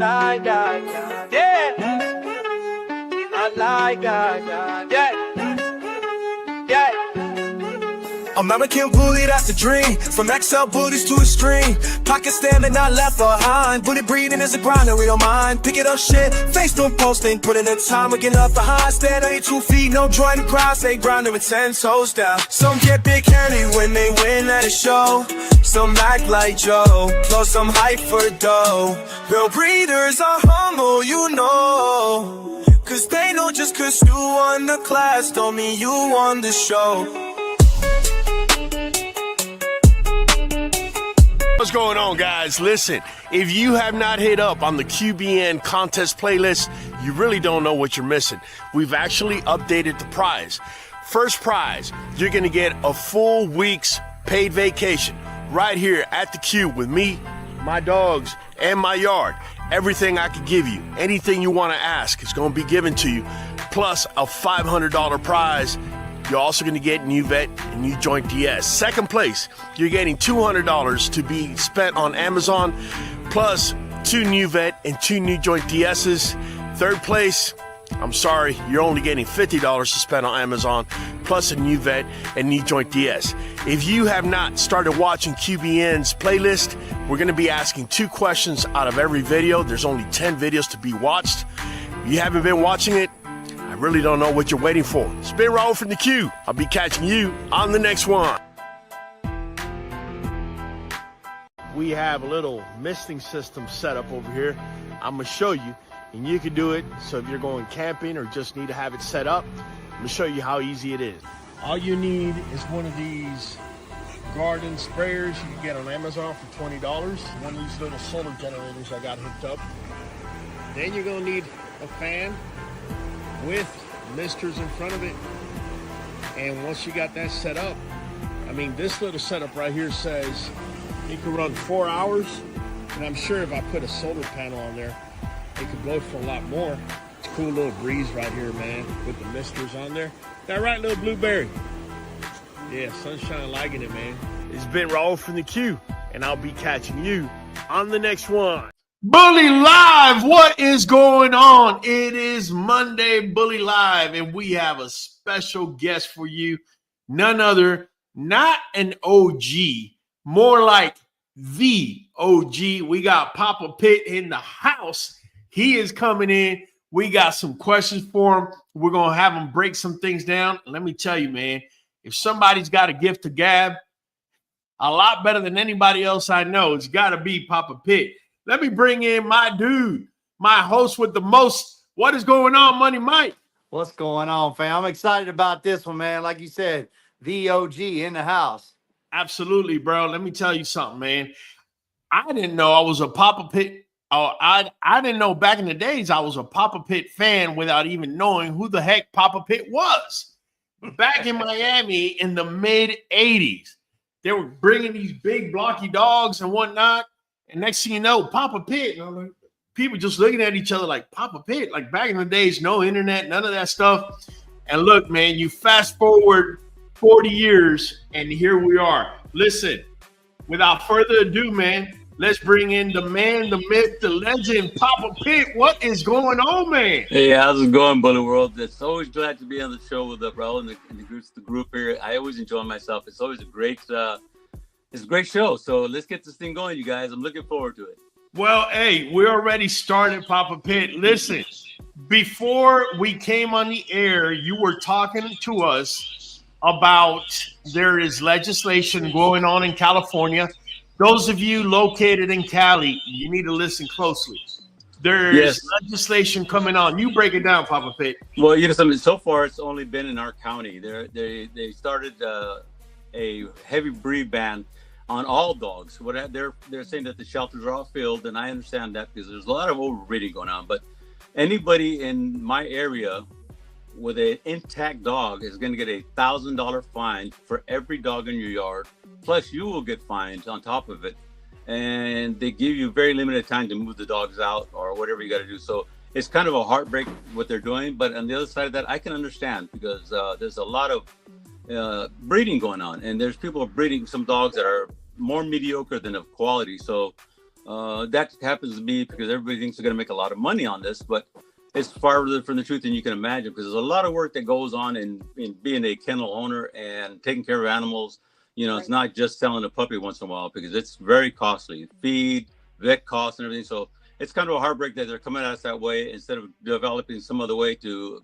like that, yeah. I like that, yeah. American bully, that's a dream. From XL booties to extreme. Pocket standing, not left behind. Bully breathing is a grinder, we don't mind. Pick it up shit, Facebook posting. Put in the time, we get up behind. Stand on your 2 feet, no joint cross. They grinder with 10 toes down. Some get big headed when they win at a show. Some act like Joe, plus some hype for dough. Real breeders are humble, you know. Cause they know just cause you won the class don't mean you won the show. What's going on, guys? Listen, if you have not hit up on the QBN contest playlist, you really don't know what you're missing. We've actually updated the prize. First prize, you're gonna get a full week's paid vacation right here at the Cube with me, my dogs, and my yard. Everything I could give you, anything you wanna ask is gonna be given to you, plus a $500 prize. You're also going to get Nuvet NuJoint DS. Second place, you're getting $200 to be spent on Amazon, plus 2 Nuvet and 2 NuJoint DS's. Third place, I'm sorry, you're only getting $50 to spend on Amazon, plus a Nuvet and NuJoint DS. If you have not started watching QBN's playlist, we're going to be asking 2 questions out of every video. There's only 10 videos to be watched. If you haven't been watching it, I really don't know what you're waiting for. It's been Raul from the Q. I'll be catching you on the next one. We have a little misting system set up over here. I'm gonna show you, and you can do it. So if you're going camping or just need to have it set up, I'm gonna show you how easy it is. All you need is one of these garden sprayers you can get on Amazon for $20. One of these little solar generators I got hooked up. Then you're gonna need a fan with misters in front of it. And once you got that set up, I mean, this little setup right here says it can run 4 hours. And I'm sure if I put a solar panel on there, it could blow for a lot more. It's a cool little breeze right here, man, with the misters on there. That right, little blueberry? Yeah, sunshine liking it, man. It's been Raul from the Q, and I'll be catching you on the next one. Bully Live, what is going on? It is Monday, Bully Live, and we have a special guest for you. None other, not an OG, more like the OG. We got Papa Pitt in the house. He is coming in. We got some questions for him. We're going to have him break some things down. Let me tell you, man, if somebody's got a gift to gab, a lot better than anybody else I know, it's got to be Papa Pitt. Let me bring in my dude, my host with the most. What is going on, Money Mike? What's going on, fam? I'm excited about this one, man. Like you said, the OG in the house. Absolutely, bro. Let me tell you something, man. I didn't know I was a Papa Pitt. I didn't know back in the days I was a Papa Pitt fan without even knowing who the heck Papa Pitt was. Back in Miami in the mid-'80s, they were bringing these big blocky dogs and whatnot. And next thing you know, Papa Pitt, and I'm like, people just looking at each other like Papa Pitt. Like back in the days, no internet, none of that stuff. And look, man, you fast forward 40 years, and here we are. Listen, without further ado, man, let's bring in the man, the myth, the legend, Papa Pitt. What is going on, man? Hey, how's it going, Bully World? It's always glad to be on the show with Raul and the group here. I always enjoy myself. It's always a great it's a great show. So let's get this thing going, you guys. I'm looking forward to it. Well, hey, we already started, Papa Pitt. Listen, before we came on the air, you were talking to us about there is legislation going on in California. Those of you located in Cali, you need to listen closely. There's legislation coming on. You break it down, Papa Pitt. Well, you know something. So far, it's only been in our county. They started a heavy breed ban on all dogs. What they're saying that the shelters are all filled, and I understand that because there's a lot of overbreeding going on. But anybody in my area with an intact dog is going to get a $1,000 fine for every dog in your yard. Plus, you will get fined on top of it, and they give you very limited time to move the dogs out or whatever you got to do. So it's kind of a heartbreak what they're doing. But on the other side of that, I can understand because there's a lot of breeding going on, and there's people breeding some dogs that are more mediocre than of quality. So That happens to be because everybody thinks they're going to make a lot of money on this, but it's farther from the truth than you can imagine, because there's a lot of work that goes on in being a kennel owner and taking care of animals. You know, it's not just selling a puppy once in a while, because it's very costly, feed, vet costs and everything. So it's kind of a heartbreak that they're coming at us that way instead of developing some other way to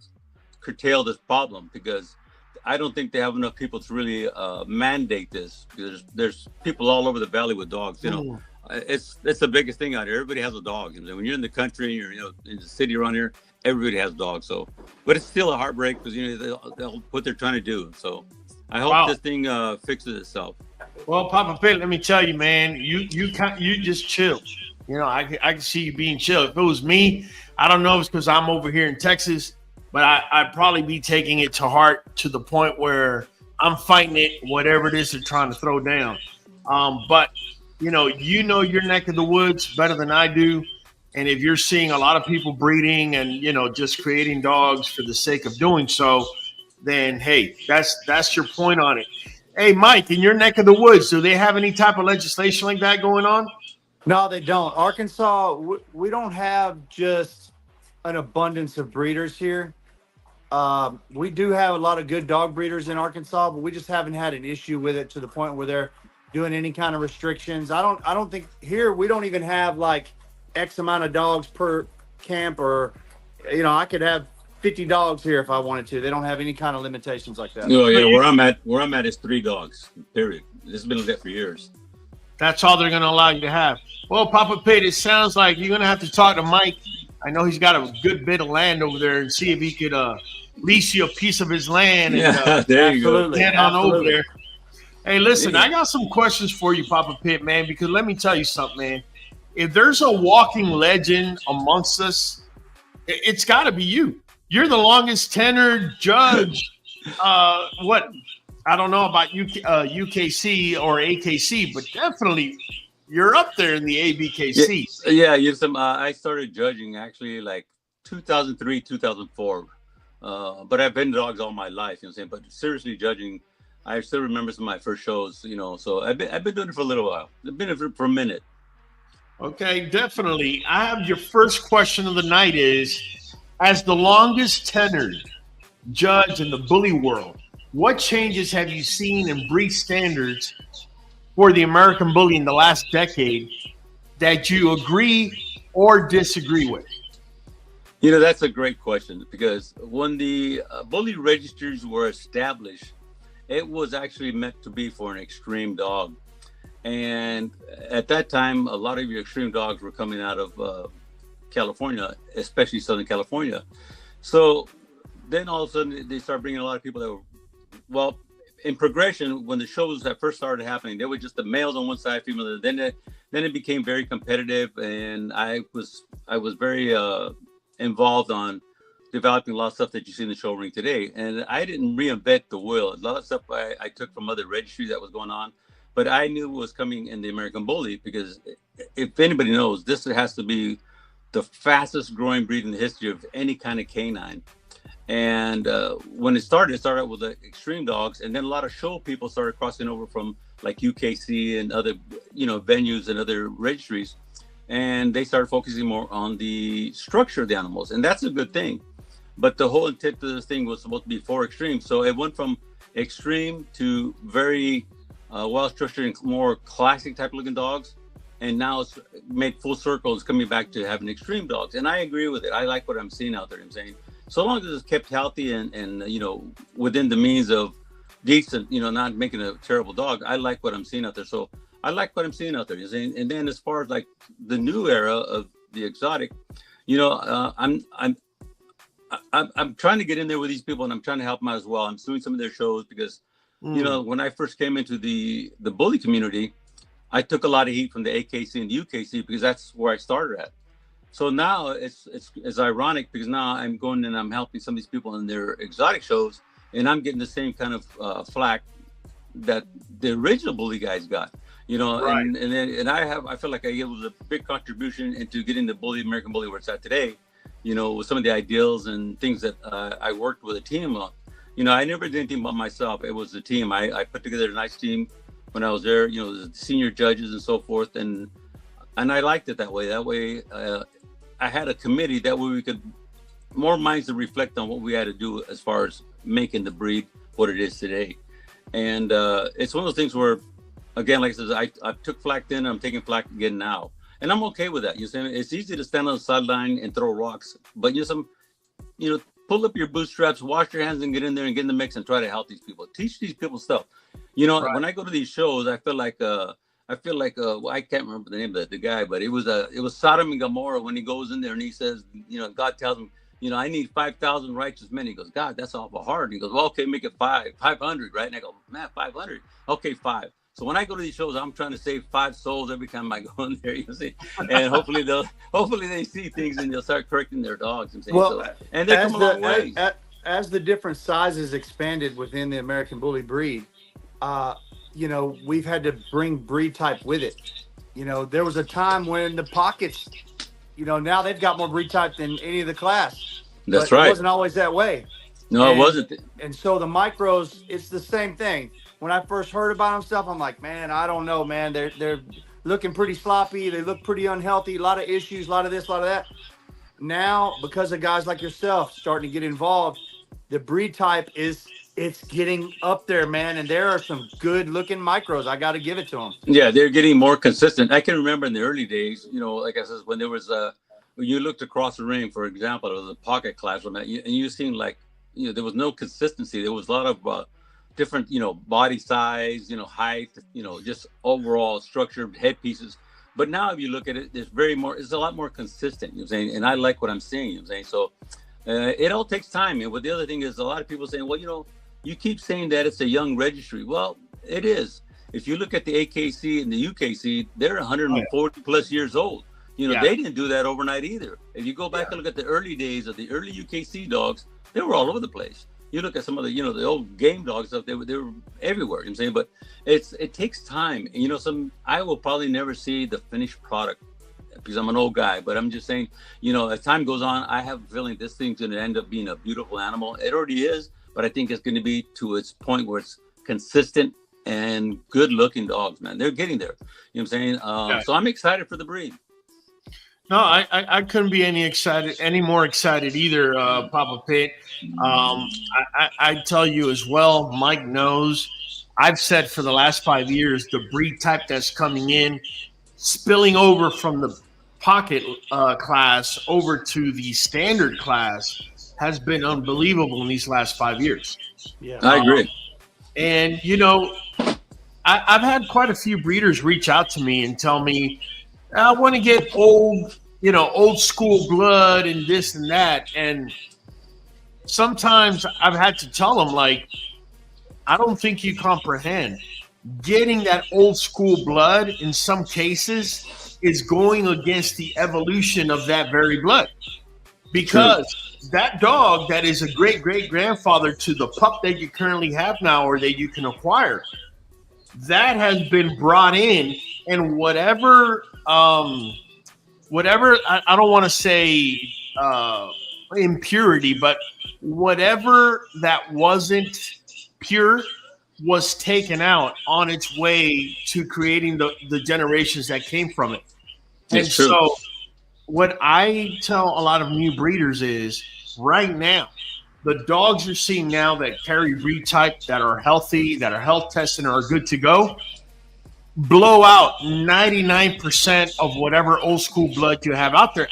curtail this problem, because I don't think they have enough people to really mandate this, because there's people all over the valley with dogs, you know. It's the biggest thing out here. Everybody has a dog. When you're in the country, you're in the city around here, everybody has dogs. So, but it's still a heartbreak, because they'll what they're trying to do. So, I hope this thing fixes itself. Well, Papa Pit, let me tell you, man, you just chill. I can see you being chill. If it was me, I don't know if it's because I'm over here in Texas, but I'd probably be taking it to heart to the point where I'm fighting it, whatever it is they're trying to throw down. But you know your neck of the woods better than I do. And if you're seeing a lot of people breeding and, just creating dogs for the sake of doing so, then, hey, that's your point on it. Hey, Mike, in your neck of the woods, do they have any type of legislation like that going on? No, they don't. Arkansas, we don't have just an abundance of breeders here. We do have a lot of good dog breeders in Arkansas, but we just haven't had an issue with it to the point where they're doing any kind of restrictions. I don't think here we don't even have like X amount of dogs per camp, or I could have 50 dogs here if I wanted to. They don't have any kind of limitations like that. No, yeah, where I'm at is 3 dogs. Period. This has been like that for years. That's all they're going to allow you to have. Well, Papa Pit, it sounds like you're going to have to talk to Mike. I know he's got a good bit of land over there, and see if he could lease you a piece of his land. And, there you go. Get on over there. Hey, listen, I got some questions for you, Papa Pit, man, because let me tell you something, man. If there's a walking legend amongst us, it's got to be you. You're the longest tenured judge. What? I don't know about UKC or AKC, but definitely you're up there in the ABKC. Yeah, I started judging actually like 2003, 2004. But I've been dogs all my life, you know what I'm saying? But seriously judging, I still remember some of my first shows, so I've been doing it for a little while. I've been doing it for a minute. Okay, definitely. I have your first question of the night is, as the longest tenured judge in the bully world, what changes have you seen in breed standards for the American bully in the last decade that you agree or disagree with? That's a great question, because when the bully registries were established, it was actually meant to be for an extreme dog. And at that time, a lot of your extreme dogs were coming out of California, especially Southern California. So then all of a sudden they started bringing a lot of people that were, well, in progression, when the shows that first started happening, there were just the males on one side, females. Then it became very competitive, and I was very involved on developing a lot of stuff that you see in the show ring today. And I didn't reinvent the wheel. A lot of stuff I took from other registries that was going on, but I knew it was coming in the American Bully, because if anybody knows, this has to be the fastest growing breed in the history of any kind of canine. And when it started out with the extreme dogs, and then a lot of show people started crossing over from like UKC and other, venues and other registries, and they started focusing more on the structure of the animals, and that's a good thing. But the whole intent of this thing was supposed to be for extreme, so it went from extreme to very well-structured and more classic type looking dogs, and now it's made full circle. It's coming back to having extreme dogs, and I agree with it. I like what I'm seeing out there. I'm saying, so long as it's kept healthy and within the means of decent, not making a terrible dog, I like what I'm seeing out there. So I like what I'm seeing out there. And then as far as like the new era of the exotic, I'm trying to get in there with these people, and I'm trying to help them out as well. I'm doing some of their shows because, when I first came into the bully community, I took a lot of heat from the AKC and the UKC because that's where I started at. So now it's ironic, because now I'm going and I'm helping some of these people in their exotic shows, and I'm getting the same kind of flack that the original bully guys got, right. and I feel like it was a big contribution into getting the American Bully where it's at today, with some of the ideals and things that I worked with a team on. I never did anything by myself. It was a team. I put together a nice team when I was there, the senior judges and so forth. And and I liked it that way. That way, I had a committee. That way, we could more minds to reflect on what we had to do as far as making the breed what it is today. And it's one of those things where, again, like I said, I took flack then, I'm taking flack again now, and I'm okay with that. You see, it's easy to stand on the sideline and throw rocks, but pull up your bootstraps, wash your hands, and get in there and get in the mix and try to help these people. Teach these people stuff. Right. When I go to these shows, I feel like well, I can't remember the name of the guy, but it was Sodom and Gomorrah when he goes in there and he says, God tells him, I need 5,000 righteous men. He goes, God, that's awful hard. And he goes, well, okay, make it 500, right? And I go, man, 500. Okay, 5. So when I go to these shows, I'm trying to save 5 souls every time I go in there, you see, and hopefully they see things and they'll start correcting their dogs. And they come a long way. As the different sizes expanded within the American Bully breed, we've had to bring breed type with it. There was a time when the pockets, now they've got more breed type than any of the class. That's right. It wasn't always that way. No, it wasn't. And so the micros, it's the same thing. When I first heard about them stuff, I'm like, man, I don't know, man. They're looking pretty sloppy. They look pretty unhealthy. A lot of issues, a lot of this, a lot of that. Now, because of guys like yourself starting to get involved, the breed type it's getting up there, man. And there are some good looking micros. I got to give it to them. Yeah, they're getting more consistent. I can remember in the early days, like I said, when there was when you looked across the ring, for example, there was a pocket class and you seemed like, there was no consistency. There was a lot of different, body size, height, just overall structure, headpieces. But now if you look at it, it's a lot more consistent, you know what I'm saying? And I like what I'm seeing, you know what I'm saying? So it all takes time. And the other thing is a lot of people saying, well, you keep saying that it's a young registry. Well, it is. If you look at the AKC and the UKC, they're 140 plus years old. They didn't do that overnight either. If you go back and look at the early days of the early UKC dogs, they were all over the place. You look at some of the, the old game dog stuff, they were everywhere, you know what I'm saying? But it takes time. And, I will probably never see the finished product because I'm an old guy, but I'm just saying, as time goes on, I have a feeling this thing's going to end up being a beautiful animal. It already is, but I think it's going to be to its point where it's consistent and good looking dogs, man. They're getting there. You know what I'm saying? So I'm excited for the breed. No, I couldn't be any more excited either, Papa Pit. I tell you as well, Mike knows, I've said for the last 5 years, the breed type that's coming in, spilling over from the pocket class over to the standard class has been unbelievable in these last 5 years. Yeah, I agree. And, I've had quite a few breeders reach out to me and tell me, I want to get old school blood and this and that. And sometimes I've had to tell them, like, I don't think you comprehend. Getting that old school blood in some cases is going against the evolution of that very blood. Because that dog that is a great grandfather to the pup that you currently have now or that you can acquire, that has been brought in, and whatever I don't want to say impurity, but whatever that wasn't pure was taken out on its way to creating the generations that came from it. And so what I tell a lot of new breeders is right now, the dogs you're seeing now that carry breed type, that are healthy, that are health tested and are good to go, blow out 99% of whatever old school blood you have out there.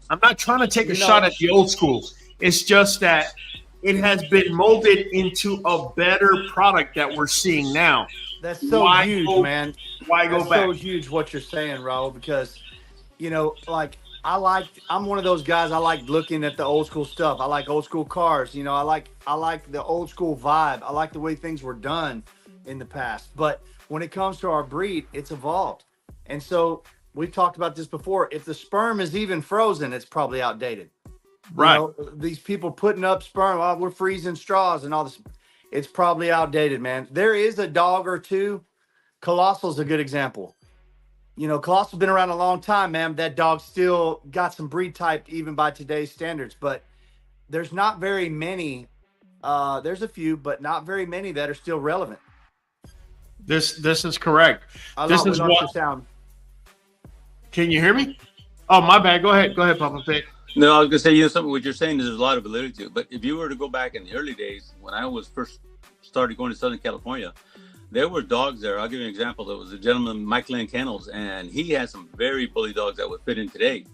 I'm not trying to take a shot at the old school. It's just that it has been molded into a better product that we're seeing now. That's so huge, man. Why go back? That's so huge what you're saying, Raul, because, I'm one of those guys. I like looking at the old school stuff. I like old school cars. I like the old school vibe. I like the way things were done in the past. But when it comes to our breed, it's evolved. And so we've talked about this before. If the sperm is even frozen, it's probably outdated. Right. These people putting up sperm, we're freezing straws and all this. It's probably outdated, man. There is a dog or two. Colossal's a good example. Colossal's been around a long time, man. That dog still got some breed type even by today's standards. But there's not very many. There's a few, but not very many that are still relevant. This is correct. This is what Can you hear me? Oh, my bad. Go ahead, Papa Pig. No, I was gonna say, something. What you're saying is there's a lot of validity to it. But if you were to go back in the early days when I was first started going to Southern California, there were dogs there. I'll give you an example. There was a gentleman, Mike Lane Kennels, and he had some very bully dogs that would fit in today.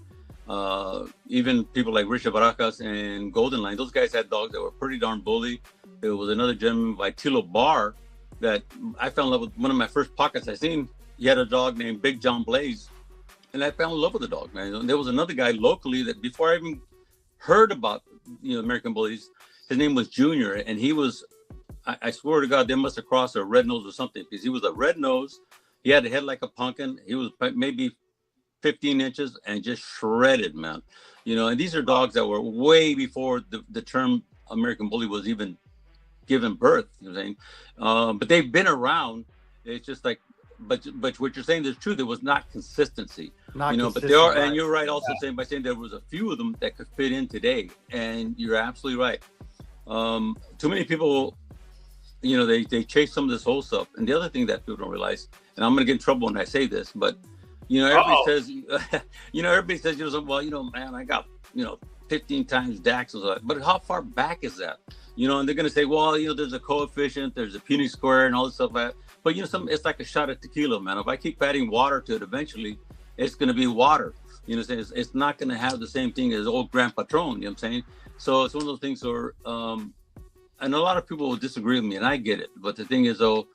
Even people like Richard Barajas and Golden Line, those guys had dogs that were pretty darn bully. There was another gentleman by Tilo Bar that I fell in love with. One of my first pockets I seen, he had a dog named Big John Blaze. And I fell in love with the dog, man. And there was another guy locally that before I even heard about, American Bullies, his name was Junior. And he was, I swear to God, they must have crossed a red nose or something, because he was a red nose. He had a head like a pumpkin. He was maybe 15 inches and just shredded, man. And these are dogs that were way before the term American Bully was even given birth, you know what I'm saying? But they've been around. It's just like, but what you're saying is true. There was not consistency, but there are, and you're right also saying by saying there was a few of them that could fit in today, and you're absolutely right. Too many people, they chase some of this whole stuff. And the other thing that people don't realize, and I'm going to get in trouble when I say this, but everybody says, well, man, I got, 15 times DAX, but how far back is that? And they're going to say, well, there's a coefficient, there's a Punnett square and all this stuff like that. But, it's like a shot of tequila, man. If I keep adding water to it, eventually it's going to be water. It's not going to have the same thing as old Grand Patron, you know what I'm saying? So it's one of those things where, and a lot of people will disagree with me, and I get it. But the thing is, though,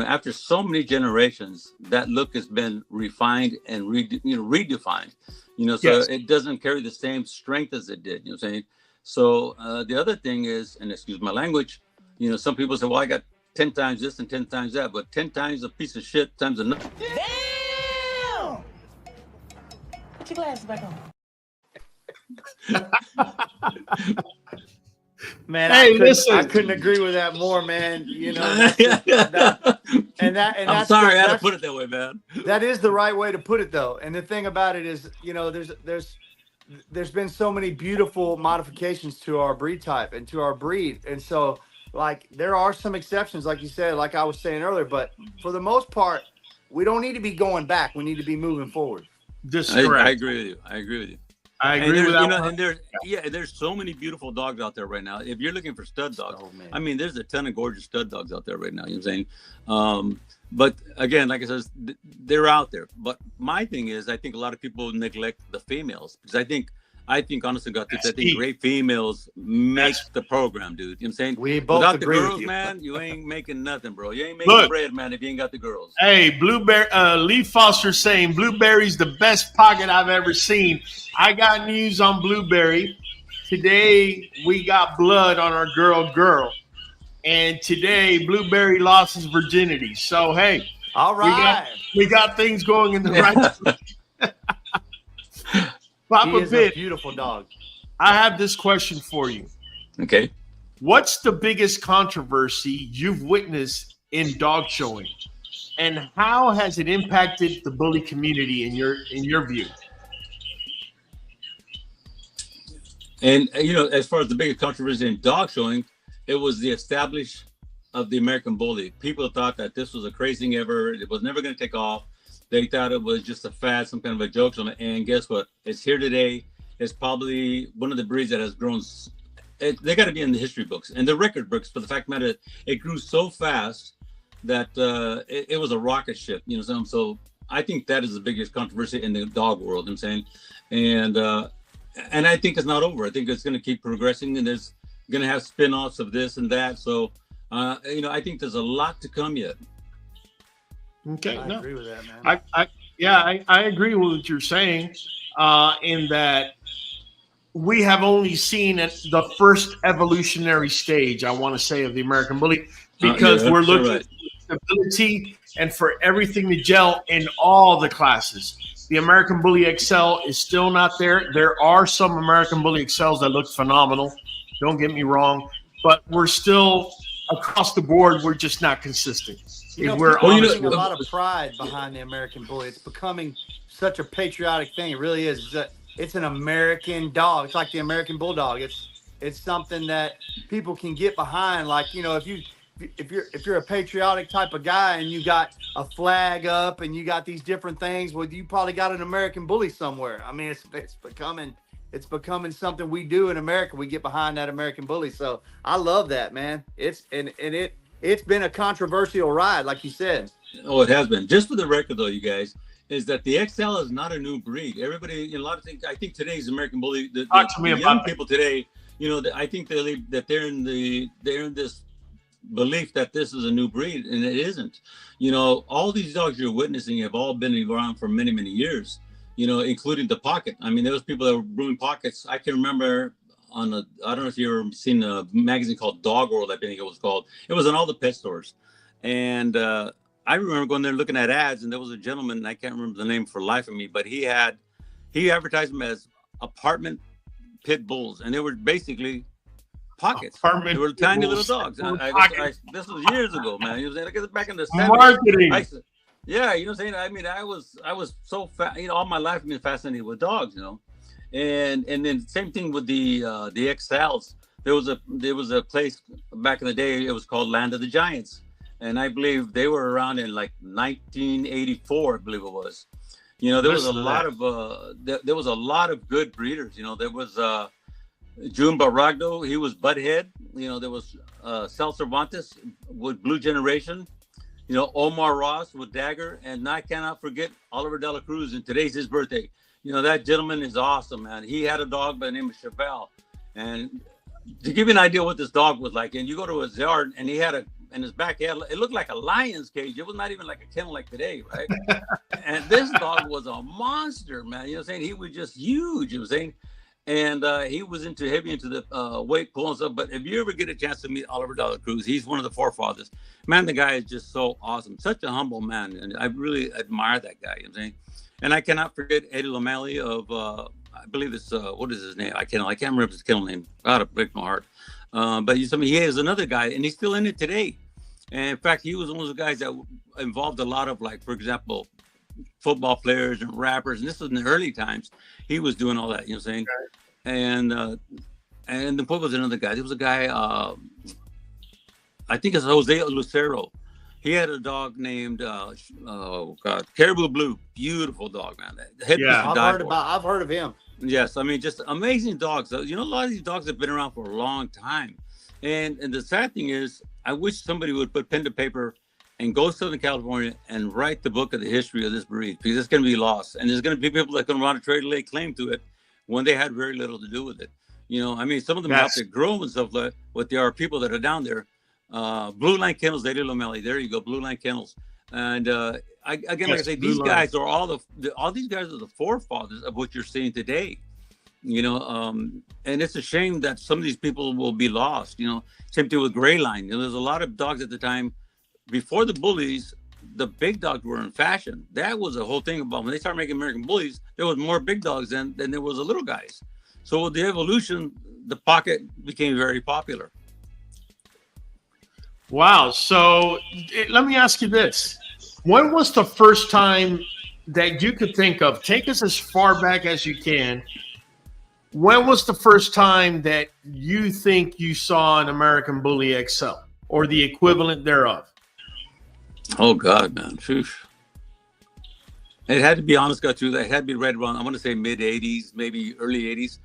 after so many generations, that look has been refined and redefined, so yes. It doesn't carry the same strength as it did, you know what I'm saying? So the other thing is, and excuse my language, some people say, well, I got 10 times this and 10 times that, but 10 times a piece of shit times another. Damn! Put your glasses back on. Man, hey, I couldn't agree with that more, man. I'm sorry I had to put it that way, man. That is the right way to put it, though. And the thing about it is, there's been so many beautiful modifications to our breed type and to our breed, and so like there are some exceptions, like you said, like I was saying earlier, but for the most part, we don't need to be going back. We need to be moving forward. This is correct. I agree with you. I agree with and there's so many beautiful dogs out there right now. If you're looking for stud dogs, there's a ton of gorgeous stud dogs out there right now. You know what I'm saying? But again, like I said, they're out there. But my thing is, I think a lot of people neglect the females, because I think honestly, I think great females make the program, dude. You know what I'm saying? We both Without agree the girls, with you. man, you ain't making nothing, bro. You ain't making bread, man, if you ain't got the girls. Hey, Blueberry, Lee Foster saying Blueberry's the best pocket I've ever seen. I got news on Blueberry. Today we got blood on our girl. And today Blueberry lost his virginity. So hey, all right, we got things going in the right direction. Papa he is Pitt, a beautiful dog. I have this question for you. Okay. What's the biggest controversy you've witnessed in dog showing, and how has it impacted the bully community in your view? And as far as the biggest controversy in dog showing, it was the establishment of the American Bully. People thought that this was the craziest thing ever. It was never going to take off. They thought it was just a fad, some kind of a joke. And guess what? It's here today. It's probably one of the breeds that has grown. They got to be in the history books and the record books. For the fact of the matter, it grew so fast that it was a rocket ship. So I think that is the biggest controversy in the dog world. You know what I'm saying, and I think it's not over. I think it's going to keep progressing, and there's going to have spin-offs of this and that. So I think there's a lot to come yet. Okay, I agree with that, man. I agree with what you're saying, in that we have only seen the first evolutionary stage, I want to say, of the American Bully, because we're looking for stability and for everything to gel in all the classes. The American Bully XL is still not there. There are some American Bully XLs that look phenomenal. Don't get me wrong, but we're still across the board. We're just not consistent. We're putting a lot of pride behind the American Bully. It's becoming such a patriotic thing. It really is. It's an American dog. It's like the American Bulldog. It's something that people can get behind. Like, if if you're a patriotic type of guy and you got a flag up and you got these different things, well, you probably got an American bully somewhere. I mean, it's becoming something we do in America. We get behind that American bully. So I love that, man. It's been a controversial ride, like you said. Oh, it has been. Just for the record, though, you guys, is that the XL is not a new breed. Everybody, a lot of things. I think today's American bully, the young people today, I think they're in this belief that this is a new breed, and it isn't. All these dogs you're witnessing have all been around for many, many years. Including the pocket. I mean, there was people that were brewing pockets. I can remember I don't know if you've ever seen a magazine called Dog World, I think it was called. It was in all the pet stores, and I remember going there looking at ads, and there was a gentleman, and I can't remember the name for the life of me, but he advertised them as apartment pit bulls, and they were basically pockets. They were tiny little dogs. This was years ago, man. Like back in the 70s. Marketing. Yeah, you know what I'm saying? I mean, I was so all my life I've been fascinated with dogs, and then same thing with the XLs. There was a place back in the day. It was called Land of the Giants, and I believe they were around in like 1984. I believe it was. There was a lot of good breeders. There was June Barragdo. He was Butthead. There was Cel Cervantes with Blue Generation. Omar Ross with Dagger, and I cannot forget Oliver De La Cruz, and today's his birthday. That gentleman is awesome, man. He had a dog by the name of Chevelle, and to give you an idea what this dog was like, and you go to his yard, and he had in his back, it looked like a lion's cage. It was not even like a kennel like today, right? And this dog was a monster, man. You know what I'm saying? He was just huge, you know what I'm saying? And he was heavy into the weight pull and stuff. But if you ever get a chance to meet Oliver De La Cruz, he's one of the forefathers. Man, the guy is just so awesome. Such a humble man. And I really admire that guy. You know what I'm saying? And I cannot forget Eddie Lomeli of, I believe it's, what is his name? I can't remember his kennel name. God, it breaks my heart. But he is another guy, and he's still in it today. And in fact, he was one of those guys that involved a lot of, like, for example, football players and rappers, and this was in the early times. He was doing all that, you know what I'm saying? Right. And then what was another guy? There was a guy, I think it's Jose Lucero. He had a dog named Caribou Blue. Beautiful dog, man. I've heard of him. Yes, I mean, just amazing dogs. A lot of these dogs have been around for a long time. And the sad thing is, I wish somebody would put pen to paper and go to Southern California and write the book of the history of this breed, because it's going to be lost. And there's going to be people that come around and try to lay claim to it when they had very little to do with it. I mean, some of them out there grow and stuff like, but there are people that are down there. Blue Line Kennels, Eddie Lomeli. There you go, Blue Line Kennels. And like I say, these guys are all these guys are the forefathers of what you're seeing today. And it's a shame that some of these people will be lost. Same thing with Gray Line. There's a lot of dogs at the time before the bullies. The big dogs were in fashion. That was the whole thing about when they started making American bullies. There was more big dogs than there was the little guys. So with the evolution, the pocket became very popular. Wow. So let me ask you this. When was the first time that you could think of, take us as far back as you can, when was the first time that you think you saw an American Bully XL or the equivalent thereof? Oh, God, man. Sheesh. It had to be, honest, got through that. It had to be right around, I want to say mid-'80s, maybe early 80s.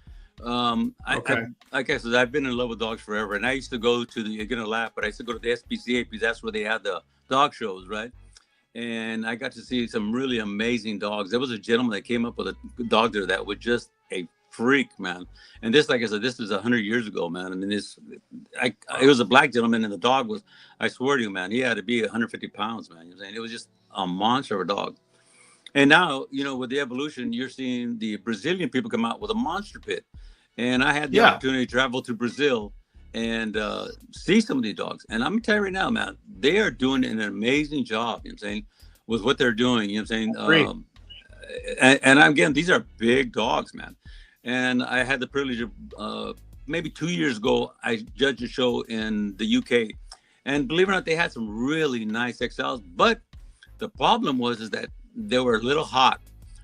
Like I said, I've been in love with dogs forever. And I used to go to you're going to laugh, but I used to go to the SPCA because that's where they had the dog shows, right? And I got to see some really amazing dogs. There was a gentleman that came up with a dog there that was just a freak, man. And this, like I said, this was 100 years ago, man. I mean, it was a black gentleman, and the dog was, I swear to you, man, he had to be 150 pounds, man. It was just a monster of a dog. And now, with the evolution, you're seeing the Brazilian people come out with a monster pit. And I had the opportunity to travel to Brazil and see some of these dogs. And I'm going to tell you right now, man, they are doing an amazing job, you know what I'm saying, with what they're doing, you know what I'm saying? And again, these are big dogs, man. And I had the privilege of, maybe 2 years ago, I judged a show in the UK. And believe it or not, they had some really nice XLs. But the problem is that they were a little hot.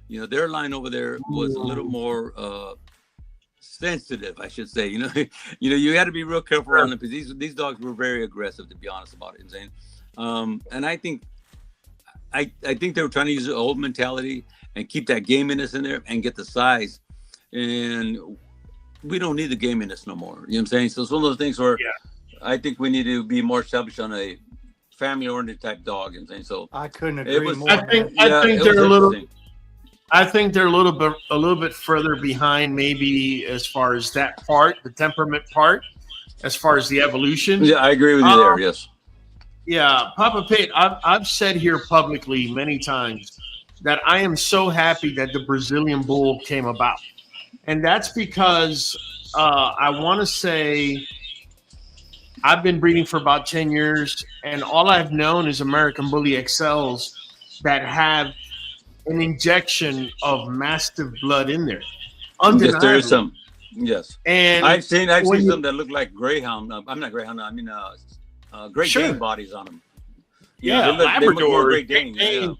Their line over there was a little more sensitive, I should say. You got to be real careful around them because these dogs were very aggressive, to be honest about it. And I think they were trying to use the old mentality and keep that gaminess in there and get the size. And we don't need the gaminess no more. You know what I'm saying? So it's one of those things where I think we need to be more established on a family-oriented type dog. And things. So I couldn't agree more. I think they're a little. I think they're a little bit further behind, maybe as far as that part, the temperament part, as far as the evolution. Yeah, I agree with you there. Yes. Yeah, Papa Pete, I've said here publicly many times that I am so happy that the Brazilian Bull came about. And that's because I want to say I've been breeding for about 10 years, and all I've known is American Bully XLs that have an injection of Mastiff blood in there. Yes, there is some. Yes. And I've seen some that look like Greyhound. I'm not Greyhound. I mean, Great Dane bodies on them. Yeah, Labrador, Great Dane.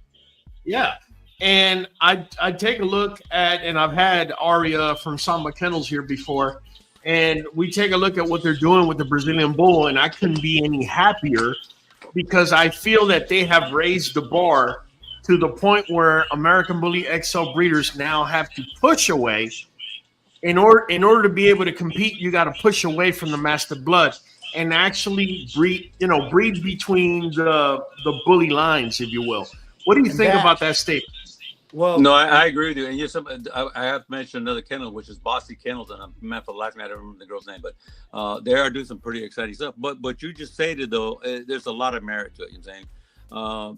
Yeah. And I take a look at, and I've had Aria from Samba Kennels here before, and we take a look at what they're doing with the Brazilian Bull, and I couldn't be any happier because I feel that they have raised the bar to the point where American Bully XL breeders now have to push away. In order to be able to compete, you got to push away from the Mastiff blood and actually breed between the bully lines, if you will. What do you think about that statement? Well, no, I agree with you. And I have to mention another kennel, which is Bossy Kennels, and I'm mad for the life of me, I don't remember the girl's name, but they are doing some pretty exciting stuff. But you just stated though, there's a lot of merit to it. You know what I'm saying?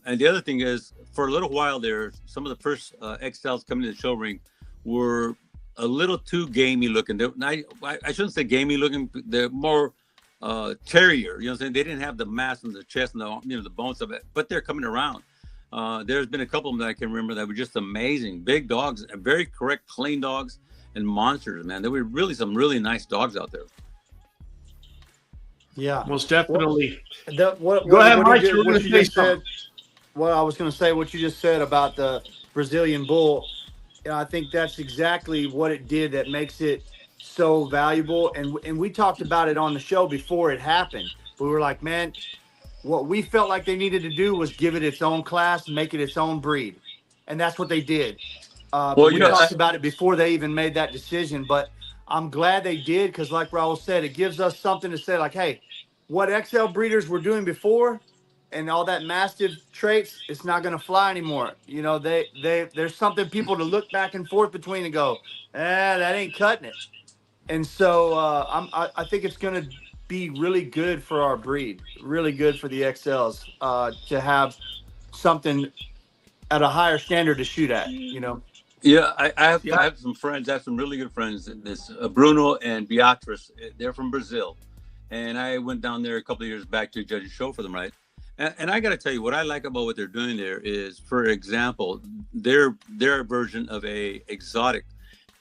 And the other thing is, for a little while there, some of the first XLs coming to the show ring were a little too gamey looking. I shouldn't say gamey looking. They're more terrier. You know what I'm saying? They didn't have the mass and the chest and the bones of it, but they're coming around. There's been a couple of them that I can remember that were just amazing. Big dogs, very correct, clean dogs, and monsters, man. There were really some really nice dogs out there. Yeah. Most definitely. Go ahead, Mike. Well, I was going to say what you just said about the Brazilian Bull. I think that's exactly what it did that makes it so valuable. And we talked about it on the show before it happened. We were like, man, what we felt like they needed to do was give it its own class, make it its own breed. And that's what they did. We talked about it before they even made that decision. But I'm glad they did because, like Raul said, it gives us something to say, like, hey, what XL breeders were doing before and all that Mastiff traits, it's not going to fly anymore. There's something people to look back and forth between and go, that ain't cutting it. And so I think it's going to be really good for our breed, really good for the XLs to have something at a higher standard to shoot at, Yeah, I have some friends. I have some really good friends. This Bruno and Beatrice. They're from Brazil, and I went down there a couple of years back to judge a show for them, right? And I got to tell you, what I like about what they're doing there is, for example, their version of a exotic.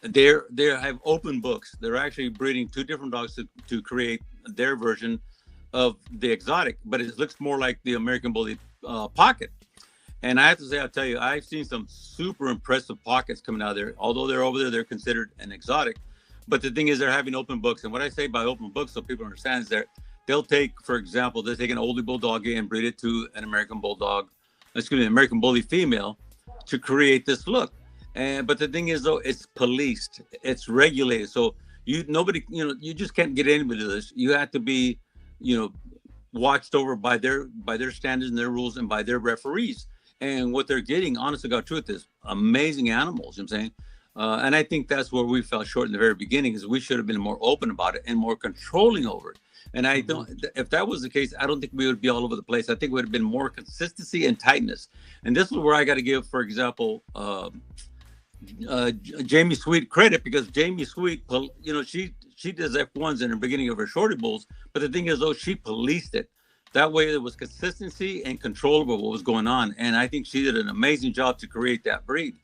They have open books. They're actually breeding two different dogs to create their version of the exotic, but it looks more like the American Bully pocket. And I have to say, I'll tell you, I've seen some super impressive pockets coming out of there. Although they're over there, they're considered an exotic. But the thing is, they're having open books. And what I say by open books, so people understand, is that they'll take, for example, they'll take an oldie bulldog and breed it to an American American Bully female to create this look. But the thing is, though, it's policed, it's regulated. So you just can't get anybody to this. You have to be, watched over by their standards and their rules and by their referees. And what they're getting, honest to God truth, is amazing animals. You know what I'm saying? And I think that's where we fell short in the very beginning, is we should have been more open about it and more controlling over it. And I don't, if that was the case, I don't think we would be all over the place. I think it would have been more consistency and tightness. And this is where I got to give, for example, Jamie Sweet credit, because Jamie Sweet, she does F1s in the beginning of her shorty bulls. But the thing is, though, she policed it. That way there was consistency and control over what was going on. And I think she did an amazing job to create that breed.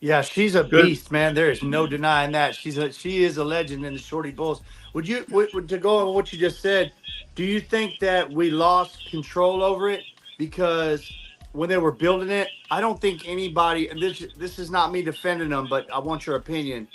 Yeah, she's a beast, man. There is no denying that. She is a legend in the shorty bulls. To go on what you just said, do you think that we lost control over it? Because when they were building it, I don't think anybody, and this is not me defending them, but I want your opinion.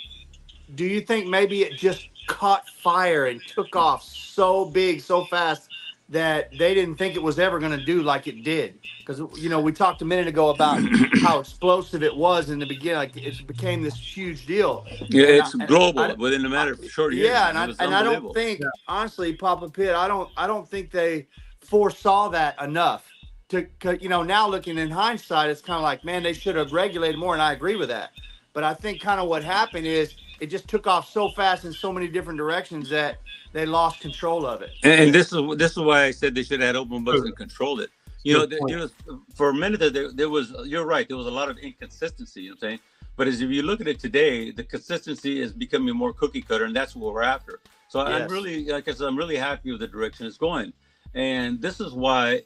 do you think maybe it just caught fire and took off so big, so fast that they didn't think it was ever going to do like it did? Because, you know, we talked a minute ago about how explosive it was in the beginning. Like it became this huge deal. Yeah, And it's global within a matter of short years. yeah, It was and I don't unbelievable. think, honestly, Papa Pitt, I don't think they foresaw that enough. You know, now looking in hindsight, it's kind of like, man, they should have regulated more, and I agree with that. But I think kind of what happened is it just took off so fast in so many different directions that they lost control of it. And this is why I said they should have had open books and controlled it. You know, there was, for a minute there was, you're right, there was a lot of inconsistency, you know what I'm saying? But as if you look at it today, the consistency is becoming more cookie cutter, and that's what we're after. So Yes. I'm really, like I said, I'm really happy with the direction it's going. And this is why,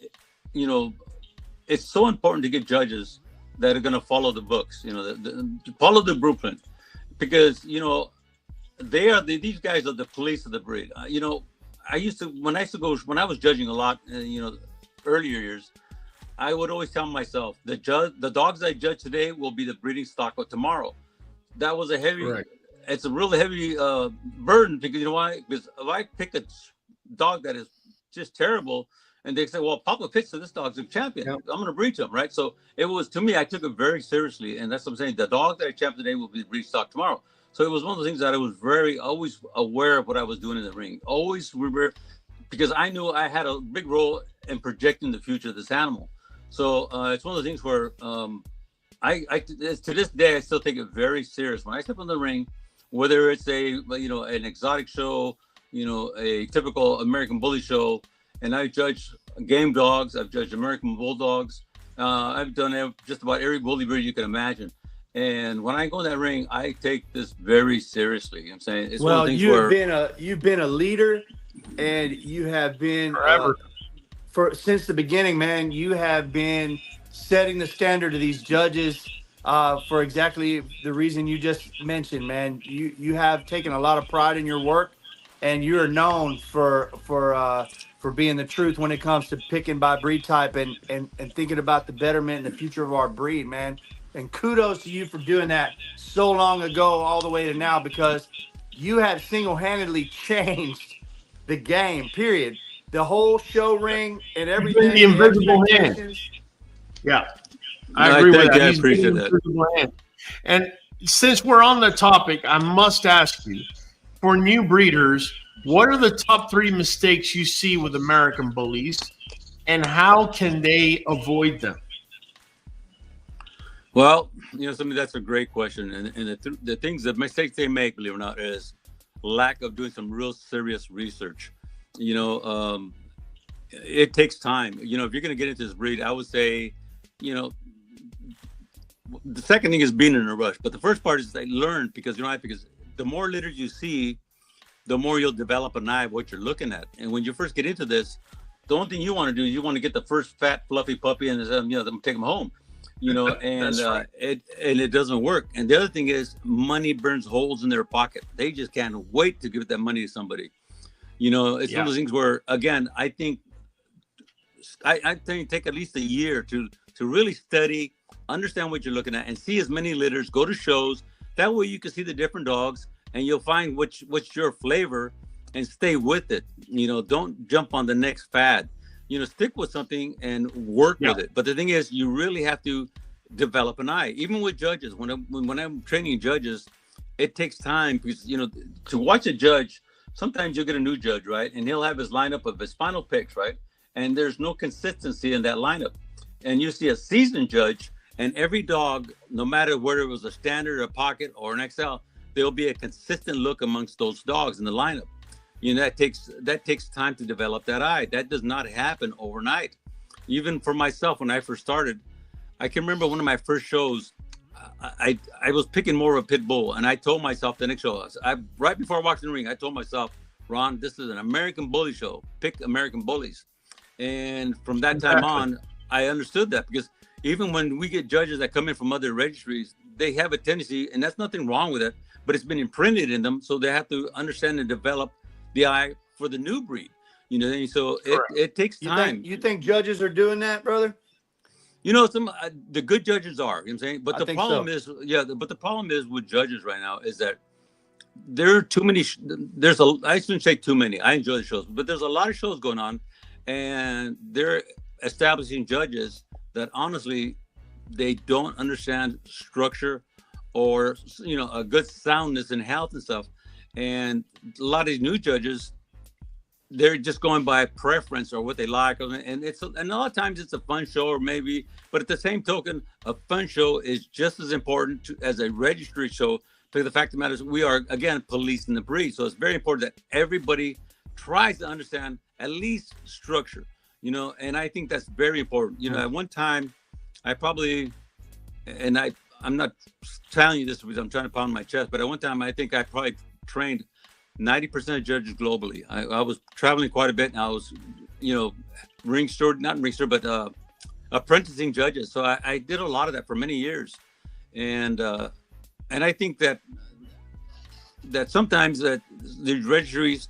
you know, it's so important to get judges that are going to follow the books, you know, follow the blueprint, because, you know, these guys are the police of the breed. You know, when I was judging a lot, you know, earlier years, I would always tell myself, the dogs I judge today will be the breeding stock of tomorrow. That was a heavy, it's a really heavy burden, because you know why? Because if I pick a dog that is just terrible, and they say, well, Papa Pitt said this dog's a champion, I'm going to breed him, right? So it was, to me, I took it very seriously, and that's what I'm saying. The dog that I champion today will be the breed stock tomorrow. So it was one of the things that I was always aware of what I was doing in the ring. Always remember, because I knew I had a big role in projecting the future of this animal. So it's one of the things where to this day, I still take it very serious. When I step in the ring, whether it's an exotic show, you know, a typical American Bully show, and I judge game dogs, I've judged American Bulldogs. I've done just about every bully breed you can imagine. And when I go in that ring, I take this very seriously. You know what I'm saying? It's one of the things you've been a leader, and you have been Forever. Since the beginning, man. You have been setting the standard of these judges for exactly the reason you just mentioned, man. You have taken a lot of pride in your work, and you are known for being the truth when it comes to picking by breed type and thinking about the betterment and the future of our breed, man. And kudos to you for doing that so long ago all the way to now, because you have single-handedly changed the game, period. The whole show ring and everything. The invisible hand. Yeah, I agree with that. I appreciate that. And since we're on the topic, I must ask you, for new breeders, what are the top 3 mistakes you see with American bullies, and how can they avoid them? Well, you know, something that's a great question. And the mistakes they make, believe it or not, is lack of doing some real serious research. You know, it takes time. You know, if you're going to get into this breed, I would say, you know, the second thing is being in a rush. But the first part is learn, because you know, because the more litters you see, the more you'll develop an eye of what you're looking at. And when you first get into this, the only thing you want to do is you want to get the first fat, fluffy puppy and take them home. You know, and right. it doesn't work. And the other thing is, money burns holes in their pocket. They just can't wait to give that money to somebody. You know, it's one of those things where, again, I think take at least a year to really study, understand what you're looking at, and see as many litters, go to shows. That way you can see the different dogs, and you'll find what's your flavor, and stay with it. You know, don't jump on the next fad. You know, stick with something and work with it. But the thing is, you really have to develop an eye. Even with judges, when I'm training judges, it takes time, because, you know, to watch a judge, sometimes you'll get a new judge, right? And he'll have his lineup of his final picks, right? And there's no consistency in that lineup. And you see a seasoned judge, and every dog, no matter whether it was a standard, a pocket, or an XL, there'll be a consistent look amongst those dogs in the lineup. You know, that takes time to develop that eye. That does not happen overnight. Even for myself, when I first started, I can remember one of my first shows, I was picking more of a pit bull, and I told myself the next show, right before I walked in the ring, I told myself, Ron, this is an American bully show. Pick American bullies. And from that time on, I understood that, because even when we get judges that come in from other registries, they have a tendency, and that's nothing wrong with it, but it's been imprinted in them, so they have to understand and develop the eye for the new breed. You know, and so it takes time. You think judges are doing that, brother? You know, the good judges are, you know what I'm saying? But the problem is, so. but the problem is with judges right now is that there are too many. I shouldn't say too many. I enjoy the shows, but there's a lot of shows going on, and they're establishing judges that honestly they don't understand structure or a good soundness and health and stuff. And a lot of these new judges, they're just going by preference or what they like, and a lot of times it's a fun show or maybe, but at the same token, a fun show is just as important as a registry show. Because the fact of the matter is, we are again policing the breed, so it's very important that everybody tries to understand at least structure, and I think that's very important. At one time, I probably, and I'm not telling you this because I'm trying to pound my chest, but at one time I think I probably trained 90% of judges globally. I was traveling quite a bit, and I was, but apprenticing judges. So I did a lot of that for many years, and I think that sometimes that the registries,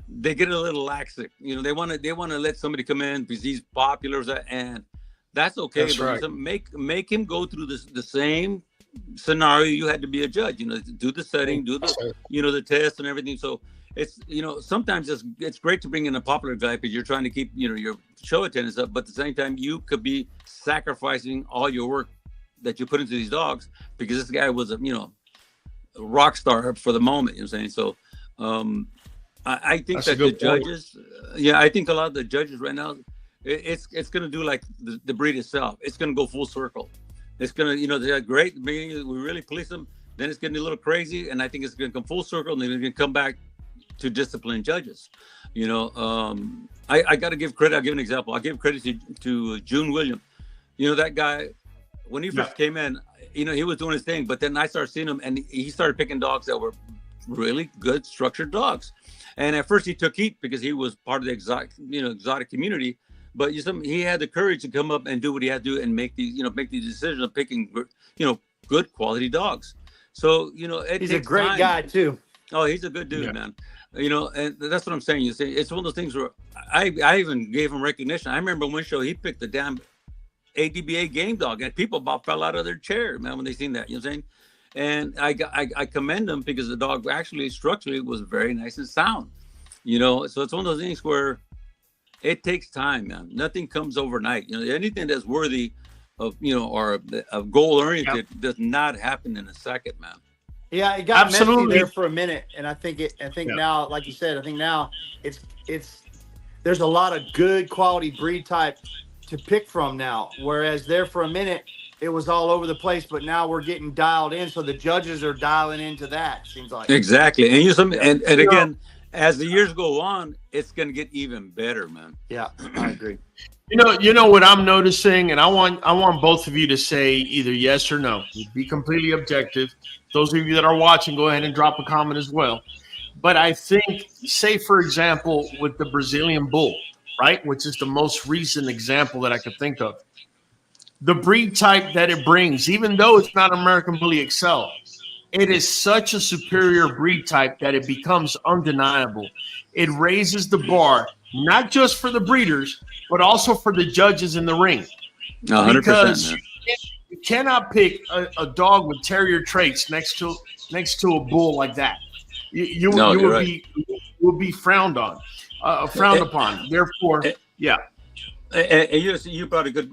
they get a little laxic. They want to let somebody come in because he's popular, and that's okay. That's but right. Make him go through the same scenario you had to be a judge. Do the setting, do the the test and everything. So it's sometimes it's great to bring in a popular guy because you're trying to keep your show attendance up, but at the same time you could be sacrificing all your work that you put into these dogs because this guy was a rock star for the moment. I'm saying? So I think that the judges, I think a lot of the judges right now, it's going to do like the breed itself. It's going to go full circle. It's going to, they're great. We really police them. Then it's getting a little crazy. And I think it's going to come full circle. And then it's going to come back to discipline judges. I got to give credit. I'll give an example. I'll give credit to June Williams. That guy, when he first came in, he was doing his thing. But then I started seeing him and he started picking dogs that were really good structured dogs. And at first he took heat because he was part of the exotic community. But he had the courage to come up and do what he had to do and make these decisions of picking, good quality dogs. So, he's a great guy too. Oh, he's a good dude, man. And that's what I'm saying. It's one of those things where I even gave him recognition. I remember one show he picked the damn ADBA game dog, and people about fell out of their chair, man, when they seen that. You know what I'm saying? And I commend him because the dog actually structurally was very nice and sound. So it's one of those things where it takes time, man. Nothing comes overnight. Anything that's worthy of, or of goal oriented does not happen in a second, man. Yeah, it got messy there for a minute, and I think now, like you said, I think now it's there's a lot of good quality breed type to pick from now. Whereas there for a minute it was all over the place, but now we're getting dialed in, so the judges are dialing into that. Seems like exactly, and again, as the years go on, it's going to get even better, man. Yeah, I agree. You know what I'm noticing, and I want both of you to say either yes or no. Be completely objective. Those of you that are watching, go ahead and drop a comment as well. But I think, say for example, with the Brazilian Bull, right, which is the most recent example that I could think of, the breed type that it brings, even though it's not American Bully XL, it is such a superior breed type that it becomes undeniable. It raises the bar, not just for the breeders, but also for the judges in the ring. 100%, because you cannot pick a dog with terrier traits next to a bull like that. You would be frowned on, frowned upon. Therefore, yeah. And you brought a good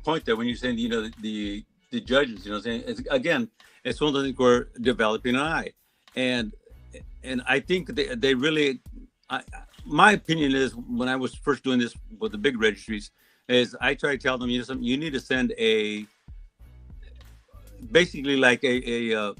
point there when you're saying the judges. It's one of the things we're developing an eye, and I think they really. My opinion is, when I was first doing this with the big registries, is I try to tell them, you need to send basically like a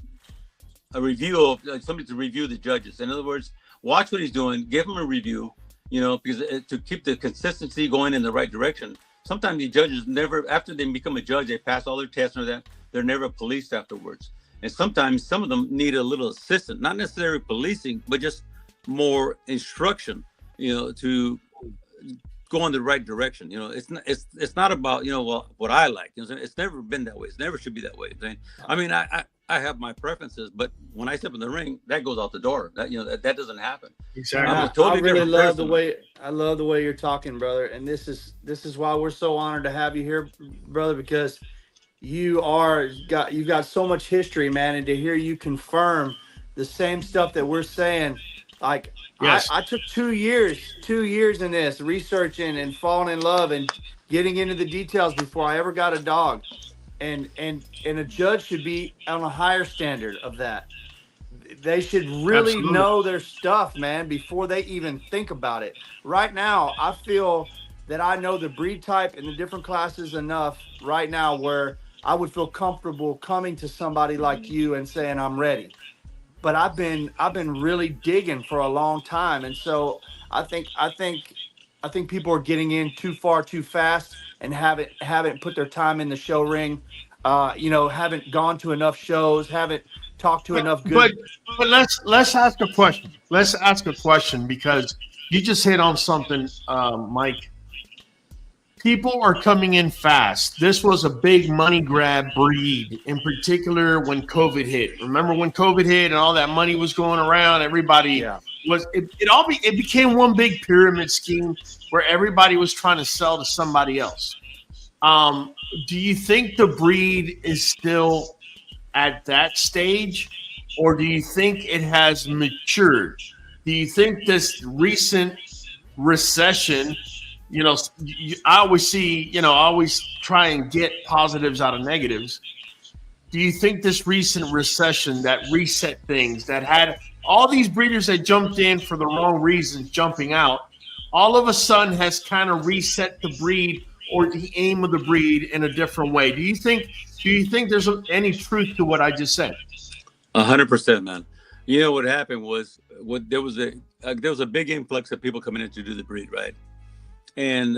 review of somebody to review the judges. In other words, watch what he's doing, give him a review, because to keep the consistency going in the right direction. Sometimes the judges never, after they become a judge, they pass all their tests and that, they're never policed afterwards. And sometimes some of them need a little assistance, not necessarily policing, but just more instruction, to go in the right direction. It's not about, what I like. It's never been that way. It never should be that way. I mean, I have my preferences, but when I step in the ring, that goes out the door. That doesn't happen. Exactly. I really love the way you're talking, brother. And this is why we're so honored to have you here, brother, because you've got so much history, man, and to hear you confirm the same stuff that we're saying. Like Yes. I took 2 years in this researching and falling in love and getting into the details before I ever got a dog. And a judge should be on a higher standard of that. They should really Absolutely. know their stuff, man, before they even think about it. Right now, I feel that I know the breed type and the different classes enough right now where I would feel comfortable coming to somebody like you and saying I'm ready. But I've been really digging for a long time, and so I think people are getting in too far too fast and haven't put their time in the show ring. Haven't gone to enough shows, haven't talked to enough good. But let's ask a question. Let's ask a question because you just hit on something, Mike. People are coming in fast. This was a big money grab breed, in particular when COVID hit. Remember when COVID hit and all that money was going around? Everybody was it became one big pyramid scheme where everybody was trying to sell to somebody else. Do you think the breed is still at that stage, or do you think it has matured? Do you think this recent recession, I always see, I always try and get positives out of negatives. Do you think this recent recession that reset things, that had all these breeders that jumped in for the wrong reasons jumping out, all of a sudden has kind of reset the breed or the aim of the breed in a different way? Do you think there's any truth to what I just said? 100%, man. You know what happened was there was a big influx of people coming in to do the breed, right? And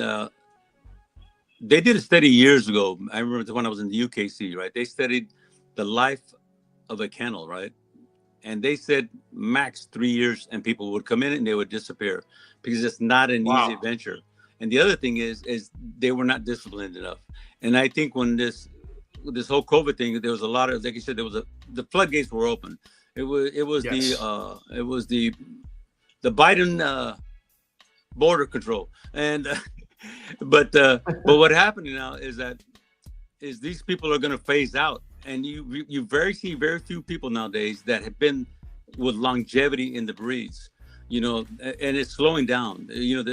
they did a study years ago. I remember when I was in the UKC, right? They studied the life of a kennel, right? And they said max 3 years and people would come in and they would disappear because it's not an easy venture. And the other thing is they were not disciplined enough. And I think when this whole COVID thing, there was a lot of, like you said, the floodgates were open. It was the Biden border control. And but what happened now is these people are going to phase out, and you see very few people nowadays that have been with longevity in the breeds. And it's slowing down.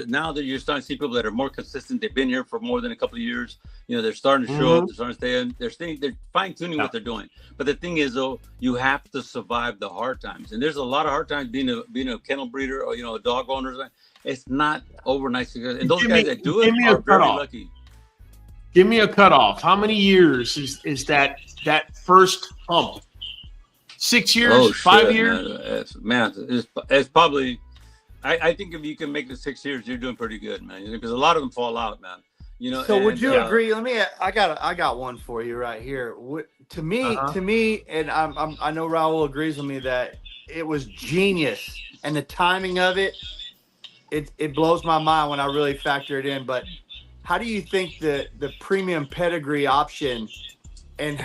Now that you're starting to see people that are more consistent, they've been here for more than a couple of years. They're starting to show up, they're starting to stay in. They're fine tuning what they're doing. But the thing is, though, you have to survive the hard times, and there's a lot of hard times being a kennel breeder or a dog owner. It's not overnight success, and those guys that do it are very lucky. Give me a cutoff. How many years is that first hump? 6 years? 5 years? Man, it's probably. I think if you can make the 6 years, you're doing pretty good, man. Because a lot of them fall out, man. So would you agree? I got one for you right here. To me, and I know Raul agrees with me that it was genius, and the timing of it blows my mind when I really factor it in. But how do you think the premium pedigree option and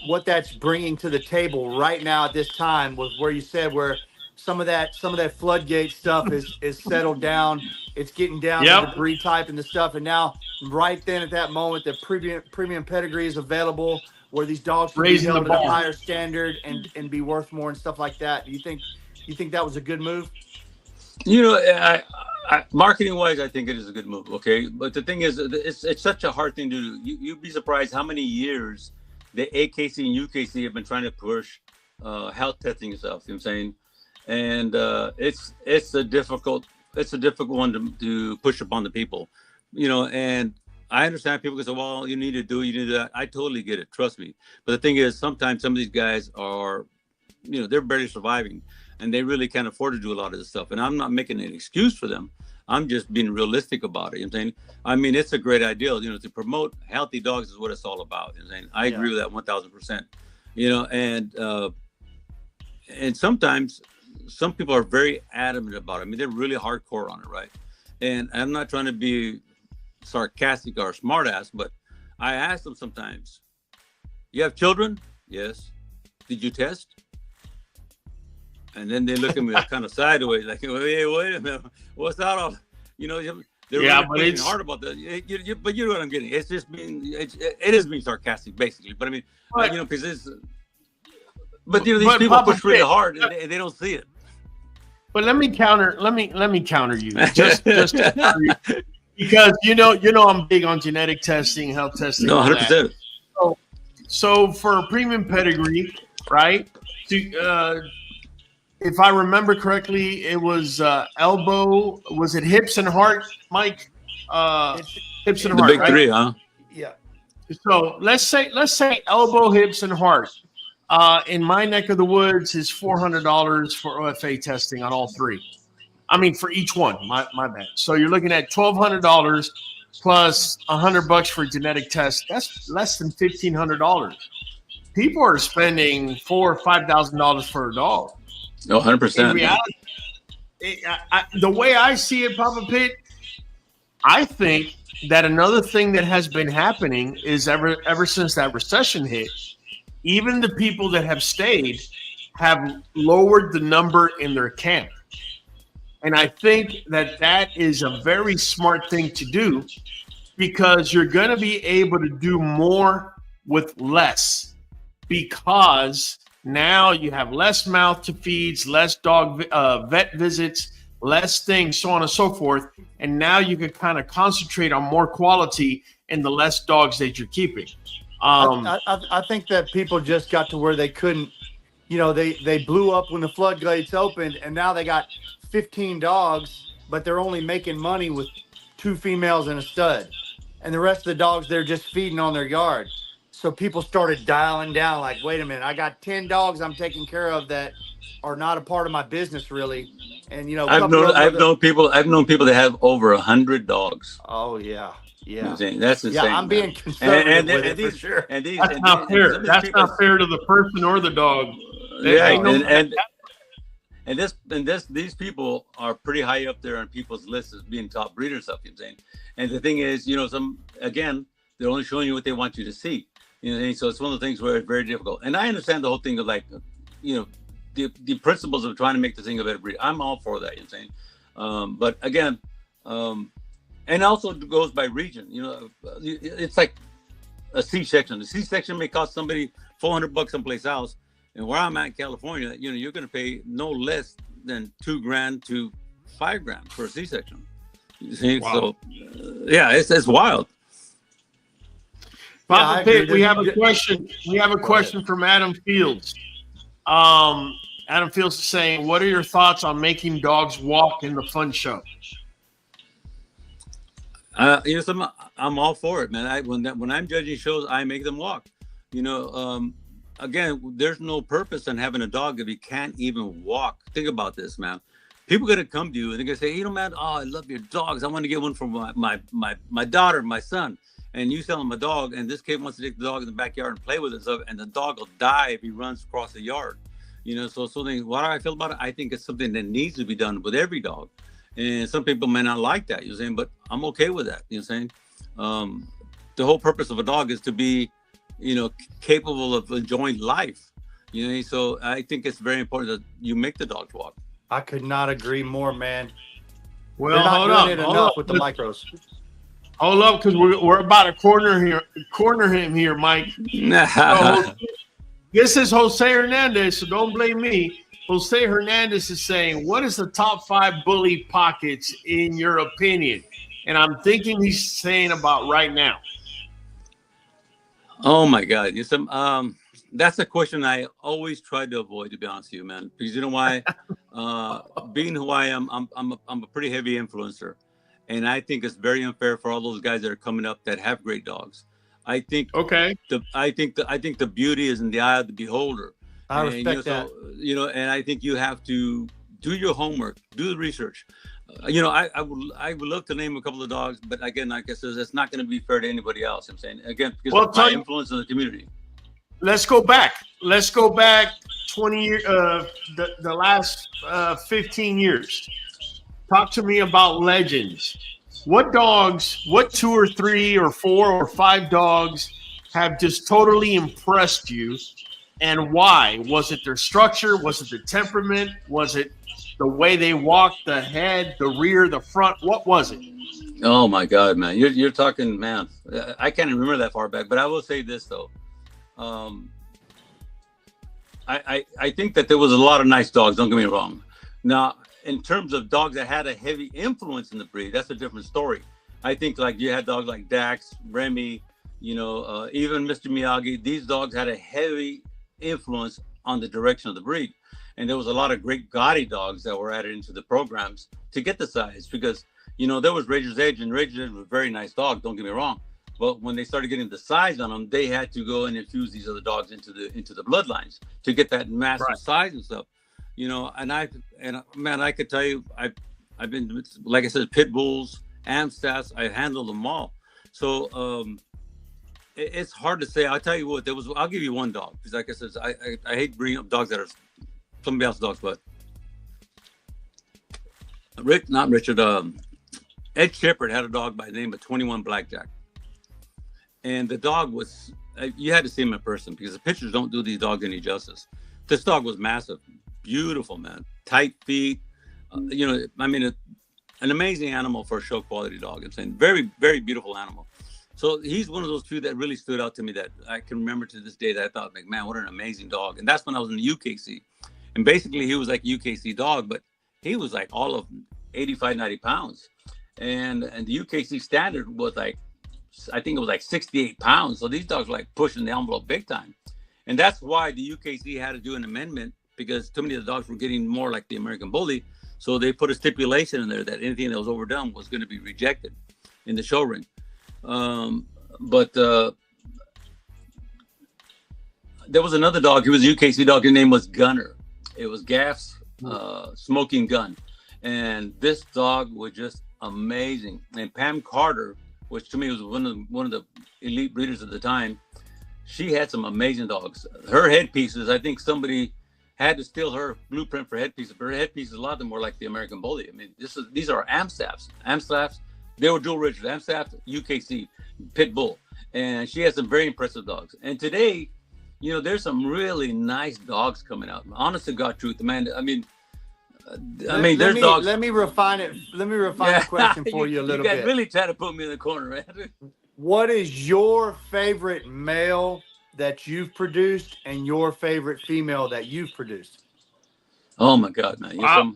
what that's bringing to the table right now at this time, was where you said where some of that floodgate stuff is settled down. It's getting down to the breed type and the stuff. And now right then at that moment, the premium pedigree is available where these dogs can be held at a higher standard and be worth more and stuff like that. Do you think that was a good move? Marketing wise, I think it is a good move. Okay. But the thing is, it's such a hard thing to do. You'd be surprised how many years the AKC and UKC have been trying to push health testing and stuff. You know what I'm saying? And it's a difficult one to push upon the people, and I understand people can say, well, you need to do that. I totally get it. Trust me. But the thing is, sometimes some of these guys are, they're barely surviving and they really can't afford to do a lot of this stuff. And I'm not making an excuse for them. I'm just being realistic about it. You know what I'm saying? I mean, it's a great idea, to promote healthy dogs is what it's all about. You know what I'm saying? I agree with that 1000%, and sometimes some people are very adamant about it. I mean, they're really hardcore on it, right? And I'm not trying to be sarcastic or smartass, but I ask them sometimes, you have children? Yes. Did you test? And then they look at me kind of sideways, like, hey, wait a minute, what's that all? They're really pushing hard about that. But you know what I'm getting. It's just it is being sarcastic, basically. But I mean, because it's But these people Papa push really Pit, hard and they don't see it. But let me counter you just to counter you. Because you know I'm big on genetic testing, health testing. No, 100%. So for a premium pedigree, right? If I remember correctly, it was elbow. Was it hips and heart, Mike? Hips and The heart. big right? three, huh? Yeah. So let's say elbow, hips, and heart. In my neck of the woods is $400 for OFA testing on all three. I mean, for each one. My bad. So you're looking at $1,200 plus $100 for a genetic test. That's less than $1,500. People are spending $4,000 or $5,000 for a dog. No, 100%. In reality, the way I see it, Papa Pit, I think that another thing that has been happening is ever since that recession hit, even the people that have stayed have lowered the number in their camp. And I think that is a very smart thing to do, because you're going to be able to do more with less, because now you have less mouth to feeds, less dog vet visits, less things, so on and so forth. And now you can kind of concentrate on more quality in the less dogs that you're keeping. I think that people just got to where they couldn't, they blew up when the floodgates opened, and now they got 15 dogs, but they're only making money with 2 females and a stud. And the rest of the dogs, they're just feeding on their yard. So people started dialing down, like, wait a minute, I got 10 dogs I'm taking care of that are not a part of my business, really. And I've known people that have over 100 dogs. Oh yeah, yeah. That's insane. Yeah, I'm being conservative with it for sure. That's not fair. That's not fair to the person or the dog. These people are pretty high up there on people's lists as being top breeders, stuff. You know what I'm saying? And the thing is, they're only showing you what they want you to see. So it's one of the things where it's very difficult. And I understand the whole thing of the principles of trying to make this thing a better breed. I'm all for that. You know what I'm saying? But again, and also it goes by region. It's like a C-section. The C-section may cost somebody $400 someplace else. And where I'm at in California, you're going to pay no less than $2,000 to $5,000 for a C-section. You see? Wow. So, it's wild. Papa Pit, we have a question. We have a question from Adam Fields. Adam Fields is saying, "What are your thoughts on making dogs walk in the fun show?" I'm all for it, man. When I'm judging shows, I make them walk. Again, there's no purpose in having a dog if you can't even walk. Think about this, man. People are gonna come to you and they're gonna say, man, I love your dogs. I want to get one for my daughter, my son. And you sell them a dog, and this kid wants to take the dog in the backyard and play with it, and the dog will die if he runs across the yard. So something. What do I feel about it? I think it's something that needs to be done with every dog. And some people may not like that, but I'm okay with that. The whole purpose of a dog is to be, capable of enjoying life. So I think it's very important that you make the dogs walk. I could not agree more, man. Well, hold up. Enough with the micros. Hold up, because we're about to corner him here, Mike. So, this is Jose Hernandez, so don't blame me. Jose Hernandez is saying, what is the top 5 bully pockets in your opinion? And I'm thinking he's saying about right now. Oh my God. That's a question I always try to avoid, to be honest with you, man. Because you know why? Being who I am, I'm a pretty heavy influencer. And I think it's very unfair for all those guys that are coming up that have great dogs. I think the beauty is in the eye of the beholder. I respect that. And I think you have to do your homework, do the research. I would love to name a couple of dogs, but again, like I said, it's not going to be fair to anybody else. I'm saying again because of my influence in the community. Let's go back 20 years, the last 15 years. Talk to me about legends. What dogs, what 2 or 3 or 4 or 5 dogs have just totally impressed you, and why? Was it their structure? Was it the temperament? Was it the way they walked, the head, the rear, the front? What was it? Oh my God, man. You're talking, man. I can't remember that far back, but I will say this though. I think that there was a lot of nice dogs. Don't get me wrong. Now, in terms of dogs that had a heavy influence in the breed, that's a different story. I think like you had dogs like Dax, Remy, even Mr. Miyagi. These dogs had a heavy influence on the direction of the breed. And there was a lot of great gaudy dogs that were added into the programs to get the size, because, there was Razor's Edge, and Razor's Edge was a very nice dog. Don't get me wrong. But when they started getting the size on them, they had to go and infuse these other dogs into the bloodlines to get that massive size and stuff. And man, I could tell you, I've been, like I said, pit bulls, Amstaffs, I handled them all. So it's hard to say. I'll tell you what, I'll give you one dog, because like I said, I hate bringing up dogs that are somebody else's dogs, but Ed Shepard had a dog by the name of 21 Blackjack. And the dog was, you had to see him in person, because the pictures don't do these dogs any justice. This dog was massive, beautiful, man, tight feet. An amazing animal for a show quality dog. I'm saying very, very beautiful animal. So he's one of those few that really stood out to me that I can remember to this day, that I thought, like, man, what an amazing dog. And that's when I was in the UKC. And basically he was like a UKC dog, but he was like all of 85, 90 pounds. And the UKC standard was like, I think it was like 68 pounds. So these dogs were like pushing the envelope big time. And that's why the UKC had to do an amendment, because too many of the dogs were getting more like the American Bully. So they put a stipulation in there that anything that was overdone was going to be rejected in the show ring. But there was another dog. He was a UKC dog. His name was Gunner. It was Gaff's smoking gun. And this dog was just amazing. And Pam Carter, which to me was one of the elite breeders at the time, she had some amazing dogs. Her headpieces, I think somebody had to steal her blueprint for headpieces. But her headpieces, a lot of them were like the American Bully. I mean, these are Amstaffs. Amstaffs, they were dual Richards. Amstaff, UKC, Pit Bull. And she has some very impressive dogs. And today, there's some really nice dogs coming out. Honest to God truth, man. There's dogs. Let me refine it. Let me refine the question for you a little bit. You guys really try to put me in the corner, man. What is your favorite male that you've produced and your favorite female that you've produced? Oh my God, man. Wow.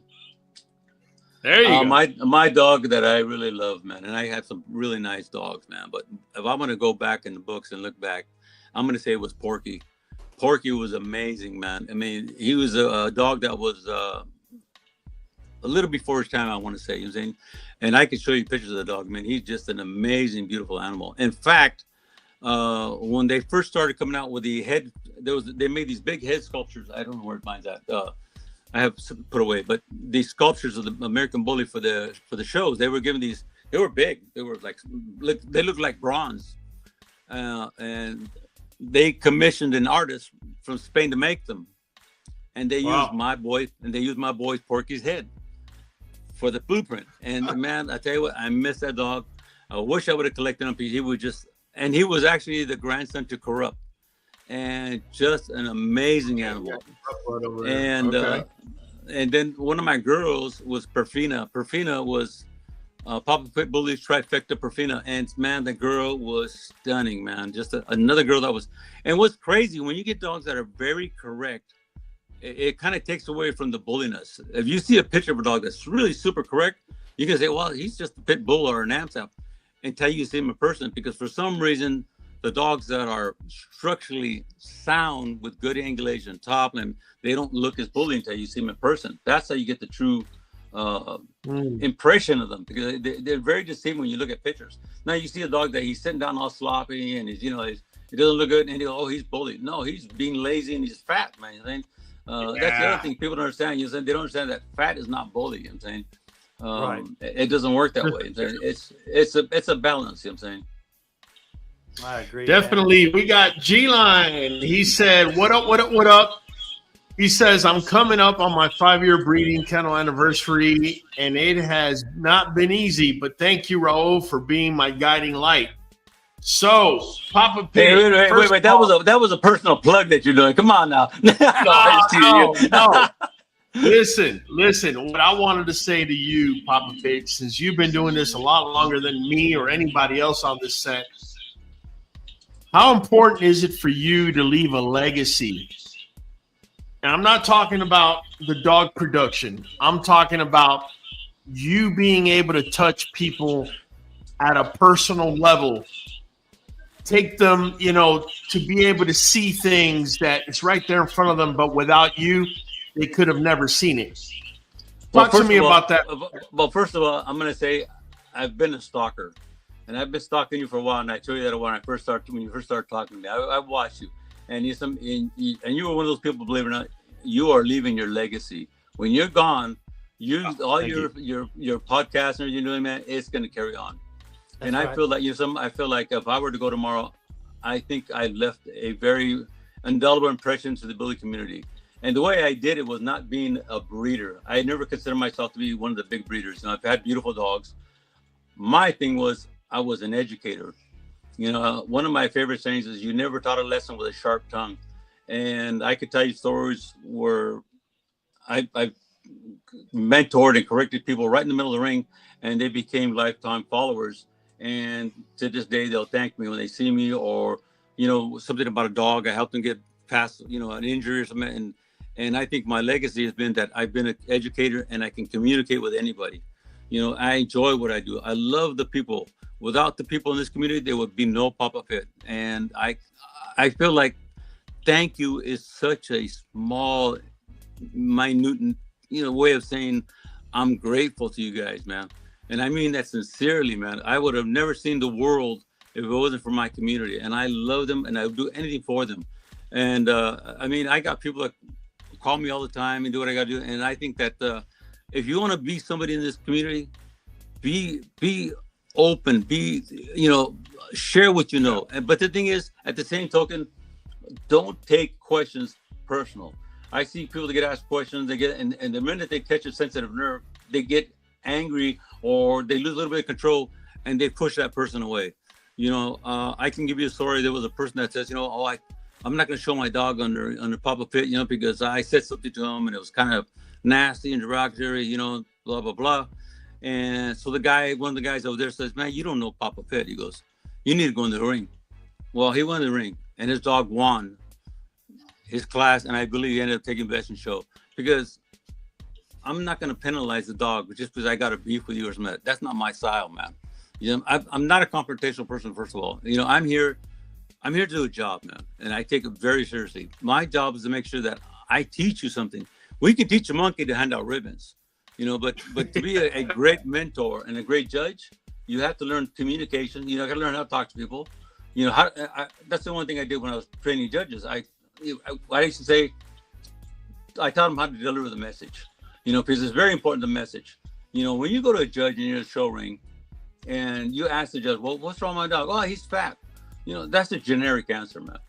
There you go. My dog that I really love, man, and I had some really nice dogs, man. But if I'm going to go back in the books and look back, I'm going to say it was Porky. Porky was amazing, man. I mean, he was a dog that was a little before his time, I want to say. You know what I'm saying? And I can show you pictures of the dog. I mean, he's just an amazing, beautiful animal. In fact, when they first started coming out with the head, they made these big head sculptures. I don't know where mine's at. I have put away, but these sculptures of the American Bully for the shows, they were given these. They were big. They were they looked like bronze, and they commissioned an artist from Spain to make them, and they used my boy's Porky's head for the blueprint. And man, I tell you what, I miss that dog. I wish I would have collected him. He was actually the grandson to Corrupt. And just an amazing animal. And then one of my girls was Perfina. Perfina was Papa Pit Bully's trifecta Perfina. And man, the girl was stunning, man. Just another girl that was. And what's crazy, when you get dogs that are very correct, it kind of takes away from the bulliness. If you see a picture of a dog that's really super correct, you can say, well, he's just a pit bull or an Amstaff, until you see him in person. Because for some reason, the dogs that are structurally sound with good angulation top, and they don't look as bully until you see them in person. That's how you get the true impression of them, because they're very deceiving when you look at pictures. Now you see a dog that he's sitting down all sloppy and he doesn't look good, and he's bullied. No, he's being lazy and he's fat, man. You think? That's the other thing people don't understand. They don't understand that fat is not bully. You know what I'm saying? It doesn't work that way. It's a balance. You know what I'm saying? I agree. Definitely. Man. We got G-Line. He said, what up, what up, what up? He says, I'm coming up on my 5-year breeding kennel anniversary, and it has not been easy, but thank you, Raul, for being my guiding light. So, Papa Pig. Wait. That was a personal plug that you're doing. Come on now. No. Listen. What I wanted to say to you, Papa Pig, since you've been doing this a lot longer than me or anybody else on this set, how important is it for you to leave a legacy And I'm not talking about the dog production. I'm talking about you being able to touch people at a personal level, take them, to be able to see things that it's right there in front of them, but without you, they could have never seen it. Talk to me about that. Well, first of all, I'm going to say I've been a stalker, and I've been stalking you for a while, and I told you that when you first started talking to me. I've watched you, and you were one of those people, believe it or not, you are leaving your legacy. When you're gone, your podcast and you're doing, man, it's going to carry on. That's and right. I feel like if I were to go tomorrow, I think I left a very indelible impression to the bully community. And the way I did it was not being a breeder. I never considered myself to be one of the big breeders. I've had beautiful dogs. My thing was I was an educator. One of my favorite sayings is you never taught a lesson with a sharp tongue. And I could tell you stories where I mentored and corrected people right in the middle of the ring, and they became lifetime followers. And to this day, they'll thank me when they see me, or, something about a dog. I helped them get past, an injury or something. And I think my legacy has been that I've been an educator and I can communicate with anybody. I enjoy what I do. I love the people. Without the people in this community, there would be no Papa Fit. And I feel like thank you is such a small, minute, way of saying I'm grateful to you guys, man. And I mean that sincerely, man. I would have never seen the world if it wasn't for my community. And I love them, and I would do anything for them. And I got people that call me all the time and do what I got to do. And I think that if you want to be somebody in this community, be open, share what you know. But the thing is, at the same token, don't take questions personal. I see people that get asked questions, and the minute they catch a sensitive nerve, they get angry or they lose a little bit of control and they push that person away. I can give you a story. There was a person that says, I'm not going to show my dog under Papa Fit, because I said something to him and it was kind of nasty and derogatory, blah, blah, blah. And so one of the guys over there says, man, you don't know Papa Fit. He goes, you need to go in the ring. Well, he went in the ring and his dog won his class. And I believe he ended up taking best in show, because I'm not going to penalize the dog just because I got a beef with you or something. That's not my style, man. I'm not a confrontational person, first of all. I'm here to do a job, man. And I take it very seriously. My job is to make sure that I teach you something. We can teach a monkey to hand out ribbons, but to be a great mentor and a great judge, you have to learn communication. You got to learn how to talk to people. That's the one thing I did when I was training judges. I used to say, I taught them how to deliver the message, because it's very important, the message. When you go to a judge and you're in a show ring and you ask the judge, well, what's wrong with my dog? Oh, he's fat. That's a generic answer, man.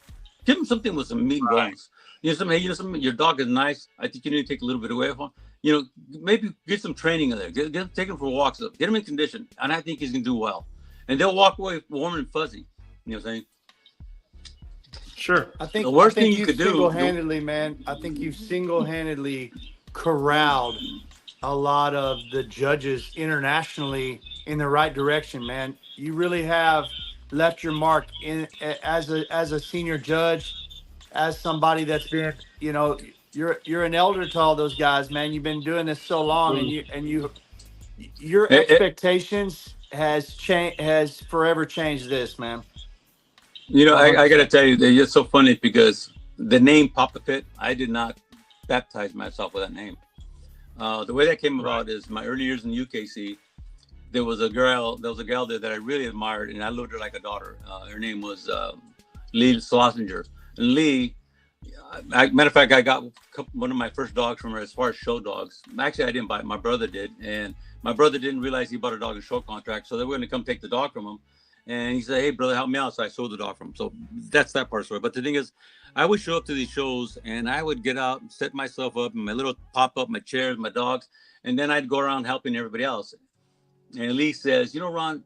Give him something with some meat and bones. Something, your dog is nice. I think you need to take a little bit away from him. Maybe get some training in there. Take him for walks. Get him in condition. And I think he's going to do well. And they'll walk away warm and fuzzy. You know what I'm saying? Sure. I think the worst thing you could do. Single-handedly, man, I think you've single-handedly corralled a lot of the judges internationally in the right direction, man. You really have left your mark as a senior judge, as somebody that's been, you're an elder to all those guys, man. You've been doing this so long, and your expectations has forever changed this, man. I got to tell you, it's so funny because the name Papa Fit, I did not baptize myself with that name. The way that came about is my early years in UKC. There was a girl there that I really admired, and I loved her like a daughter. Her name was Lee Schlosinger. And Lee, matter of fact, I got one of my first dogs from her as far as show dogs. Actually, I didn't buy it. My brother did. And my brother didn't realize he bought a dog in show contract. So they were going to come take the dog from him. And he said, hey, brother, help me out. So I sold the dog from him. So that's that part of the story. But the thing is, I would show up to these shows and I would get out and set myself up in my little pop-up, my chairs, my dogs. And then I'd go around helping everybody else. And Lee says, Ron,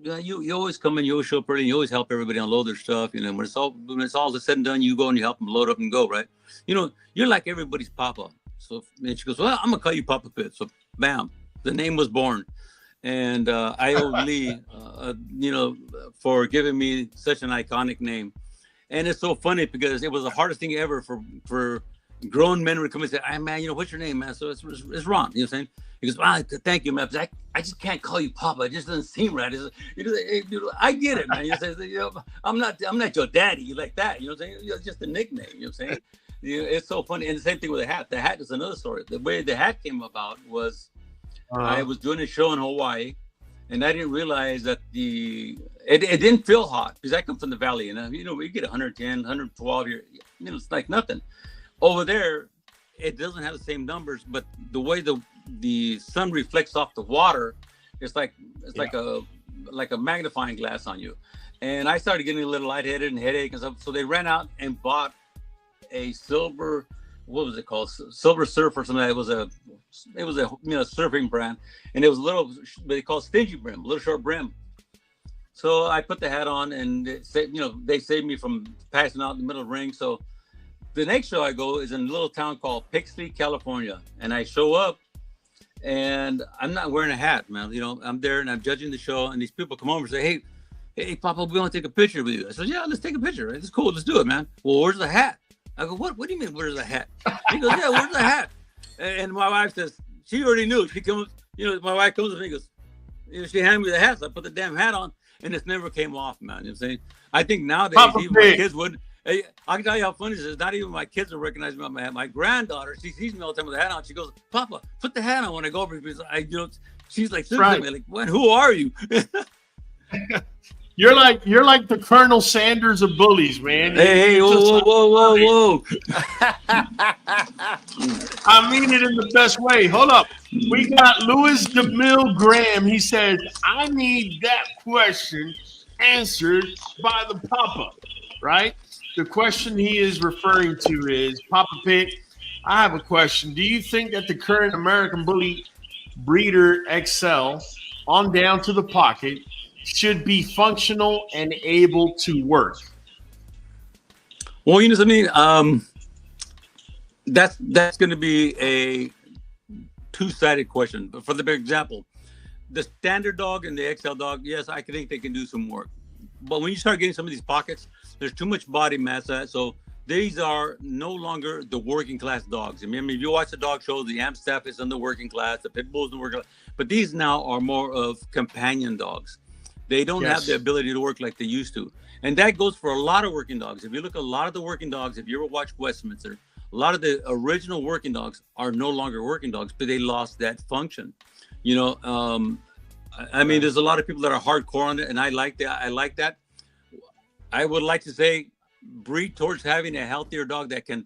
you always come in, you always show up early, you always help everybody unload their stuff. When it's all said and done, you go and you help them load up and go, right? You're like everybody's papa. So and she goes, well, I'm gonna call you Papa Fit. So bam, the name was born. And I owe Lee, for giving me such an iconic name. And it's so funny because it was the hardest thing ever for grown men would come and say, "Hey, man, what's your name, man?" So it's Ron. You know what I'm saying? He goes, "Well, thank you, man. I just can't call you Papa. It just doesn't seem right." Hey, I get it, man. I'm not your daddy like that. You know what I'm saying? It's just a nickname. You know what I'm saying? It's so funny. And the same thing with the hat. The hat is another story. The way the hat came about was I was doing a show in Hawaii, and I didn't realize that it didn't feel hot because I come from the valley, and we get 110, 112 here. It's like nothing. Over there, it doesn't have the same numbers, but the way the sun reflects off the water, it's like a magnifying glass on you. And I started getting a little lightheaded and headache and stuff. So they ran out and bought a silver, what was it called? Silver Surf or something. It was a surfing brand, and it was a little, what they call stingy brim, a little short brim. So I put the hat on, and they saved me from passing out in the middle of the ring. So the next show I go is in a little town called Pixley, California, and I show up, and I'm not wearing a hat, man. I'm there and I'm judging the show, and these people come over and say, "Hey, Papa, we want to take a picture with you." I said, "Yeah, let's take a picture. It's cool. Let's do it, man." "Well, where's the hat?" I go, "What do you mean, where's the hat?" He goes, "Yeah, where's the hat?" And my wife says, she already knew. She comes, my wife comes and he goes, she handed me the hat, so I put the damn hat on, and it never came off, man. You know what I'm saying? I think nowadays, even my kids would. Hey, I can tell you how funny this is. Not even my kids will recognize me on my hat. My granddaughter, she sees me all the time with the hat on. She goes, "Papa, put the hat on when I go over." Because she's like, right. Like, "What? Who are you?" You're like the Colonel Sanders of bullies, man. Hey, whoa. I mean it in the best way. Hold up. We got Louis DeMille Graham. He says, "I need that question answered by the Papa," right? The question he is referring to is, "Papa Pig, I have a question. Do you think that the current American Bully breeder XL on down to the pocket should be functional and able to work?" Well, you know something? That's going to be a two-sided question. But for the example, the standard dog and the XL dog, yes, I think they can do some work. But when you start getting some of these pockets, there's too much body mass. So these are no longer the working class dogs. I mean, if you watch the dog show, the Amstaff is in the working class, the Pit Bull is in the working class. But these now are more of companion dogs. They don't have the ability to work like they used to. And that goes for a lot of working dogs. If you look at a lot of the working dogs, if you ever watch Westminster, a lot of the original working dogs are no longer working dogs, but they lost that function. I mean, there's a lot of people that are hardcore on it, and I like that. I would like to say breed towards having a healthier dog that can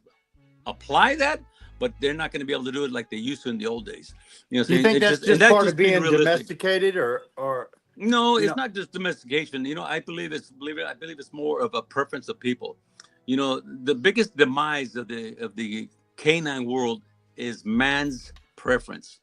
apply that, but they're not going to be able to do it like they used to in the old days. Do you think that's just part of being domesticated, or? No, it's not just domestication. I believe it's more of a preference of people. The biggest demise of the canine world is man's preference.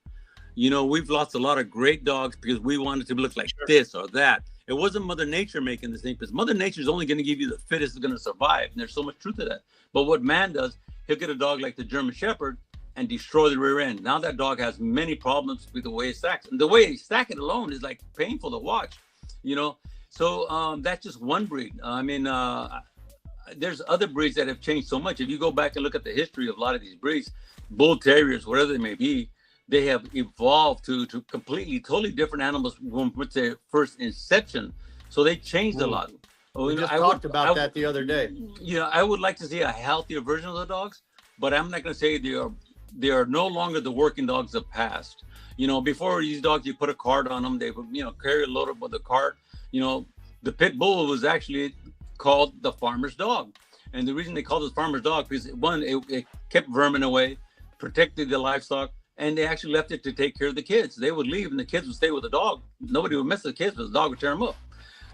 We've lost a lot of great dogs because we wanted to look like this or that. It wasn't Mother Nature making this thing, because Mother Nature is only going to give you the fittest is going to survive. And there's so much truth to that. But what man does, he'll get a dog like the German Shepherd and destroy the rear end. Now that dog has many problems with the way he stacks. And the way he stack it alone is like painful to watch, So that's just one breed. There's other breeds that have changed so much. If you go back and look at the history of a lot of these breeds, bull terriers, whatever they may be, they have evolved to completely, totally different animals with their first inception. So they changed a lot. We just talked about that the other day. I would like to see a healthier version of the dogs, but I'm not going to say they are no longer the working dogs of past. Before these dogs, you put a cart on them, they would, carry a load up with a cart. The pit bull was actually called the farmer's dog. And the reason they called it farmer's dog, because one, it kept vermin away, protected the livestock, and they actually left it to take care of the kids. They would leave and the kids would stay with the dog. Nobody would mess with the kids, but the dog would tear them up.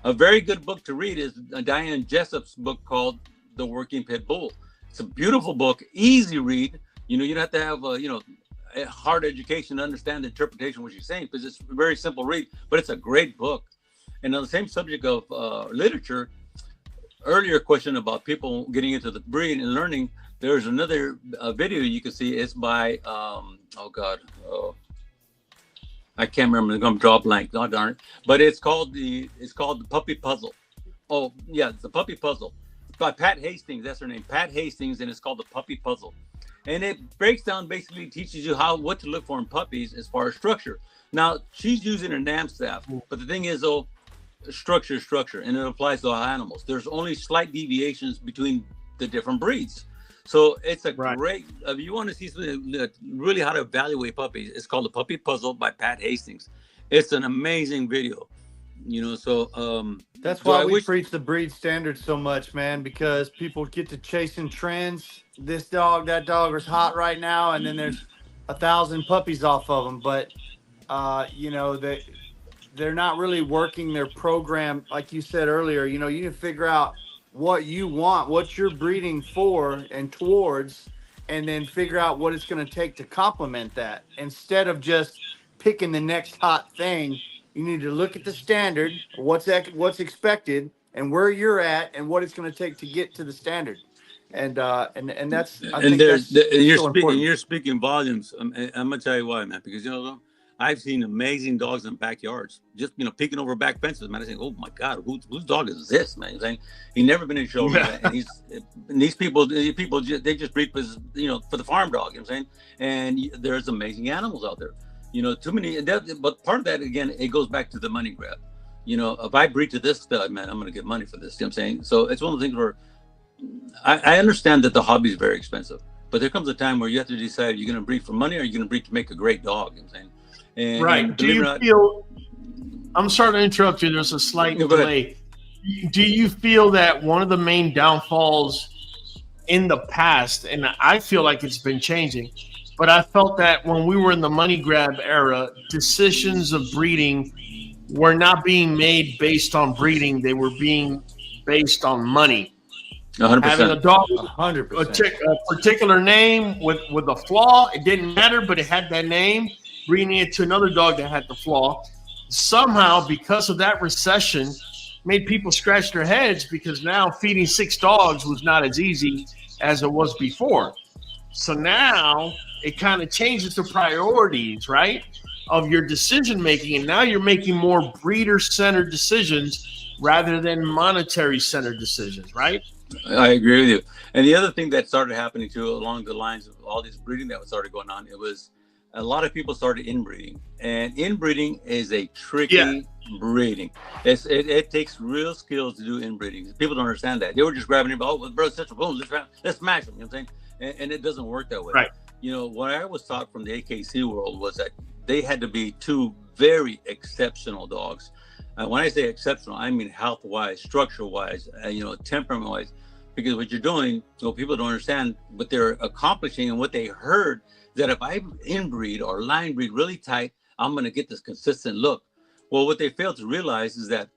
A very good book to read is Diane Jessup's book called The Working Pit Bull. It's a beautiful book, easy read. You don't have to have a hard education to understand the interpretation of what she's saying, because it's a very simple read, but it's a great book. And on the same subject of literature, earlier question about people getting into the breed and learning, there's another video you can see. It's by I can't remember. I'm gonna draw a blank. Oh darn it! But it's called the Puppy Puzzle. Oh yeah, it's the Puppy Puzzle by Pat Hastings. That's her name, Pat Hastings, and it's called the Puppy Puzzle. and it breaks down, basically teaches you what to look for in puppies as far as structure. Now she's using a NAM staff, but the thing is though, structure is structure, and it applies to all animals. There's only slight deviations between the different breeds. So it's a great, if you want to see something really how to evaluate puppies, it's called The Puppy Puzzle by Pat Hastings. It's an amazing video, you know. So that's why we preach the breed standards so much, man, because people get to chasing trends. This dog, that dog is hot right now, and then there's 1,000 puppies off of them. But you know, they're not really working their program, like you said earlier. You know, you need to figure out what you want, what you're breeding for and towards, and then figure out what it's going to take to complement that. Instead of just picking the next hot thing, you need to look at the standard, what's expected, and where you're at, and what it's going to take to get to the standard. And that's, I think that's so important. You're speaking volumes. I'm gonna tell you why, man. Because you know, I've seen amazing dogs in backyards, just, you know, peeking over back fences, man. I think, oh my God, whose dog is this, man? Saying he never been in show, and these people they just breed for, you know, for the farm dog. You know what I'm saying? And there's amazing animals out there, you know, too many. But part of that, again, it goes back to the money grab. You know, if I breed to this stud, man, I'm gonna get money for this. You know what I'm saying? So it's one of the things where I understand that the hobby is very expensive, but there comes a time where you have to decide, are you gonna breed for money or are you gonna breed to make a great dog? You know what I'm saying? And do you feel, I'm sorry to interrupt you, there's a slight delay. Do you feel that one of the main downfalls in the past, and I feel like it's been changing, but I felt that when we were in the money grab era, decisions of breeding were not being made based on breeding, they were being based on money. 100%. Having a dog, 100%. A particular name with a flaw, it didn't matter, but it had that name. Breeding it to another dog that had the flaw, somehow because of that recession, made people scratch their heads, because now feeding 6 dogs was not as easy as it was before. So now it kind of changes the priorities, right, of your decision making, and now you're making more breeder-centered decisions rather than monetary-centered decisions, right? I agree with you. And the other thing that started happening too, along the lines of all this breeding that started going on, it was a lot of people started inbreeding, and inbreeding is a tricky breeding. It takes real skills to do inbreeding. People don't understand that. They were just grabbing it, oh, bro, such a boom, let's smash them. You know what I'm saying? And it doesn't work that way. Right. You know, what I was taught from the AKC world was that they had to be 2 very exceptional dogs. When I say exceptional, I mean health-wise, structure-wise, you know, temperament-wise, because what you're doing, so people don't understand what they're accomplishing and what they heard, that if I inbreed or line breed really tight, I'm going to get this consistent look. Well, what they fail to realize is that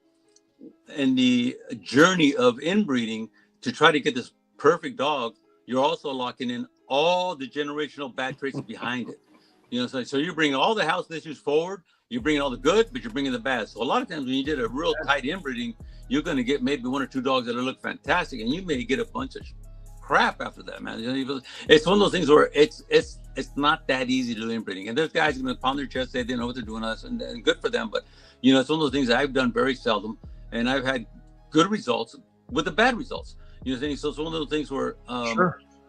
in the journey of inbreeding, to try to get this perfect dog, you're also locking in all the generational bad traits behind it. You know, so you're bringing all the house issues forward, you're bringing all the good, but you're bringing the bad. So a lot of times when you did a real tight inbreeding, you're going to get maybe 1 or 2 dogs that look fantastic, and you may get a bunch of crap after that, man. It's one of those things where it's not that easy to do inbreeding. And there's guys going to pound their chest, say they know what they're doing, and good for them. But, you know, it's one of those things that I've done very seldom, and I've had good results with the bad results. You know, so it's one of those things where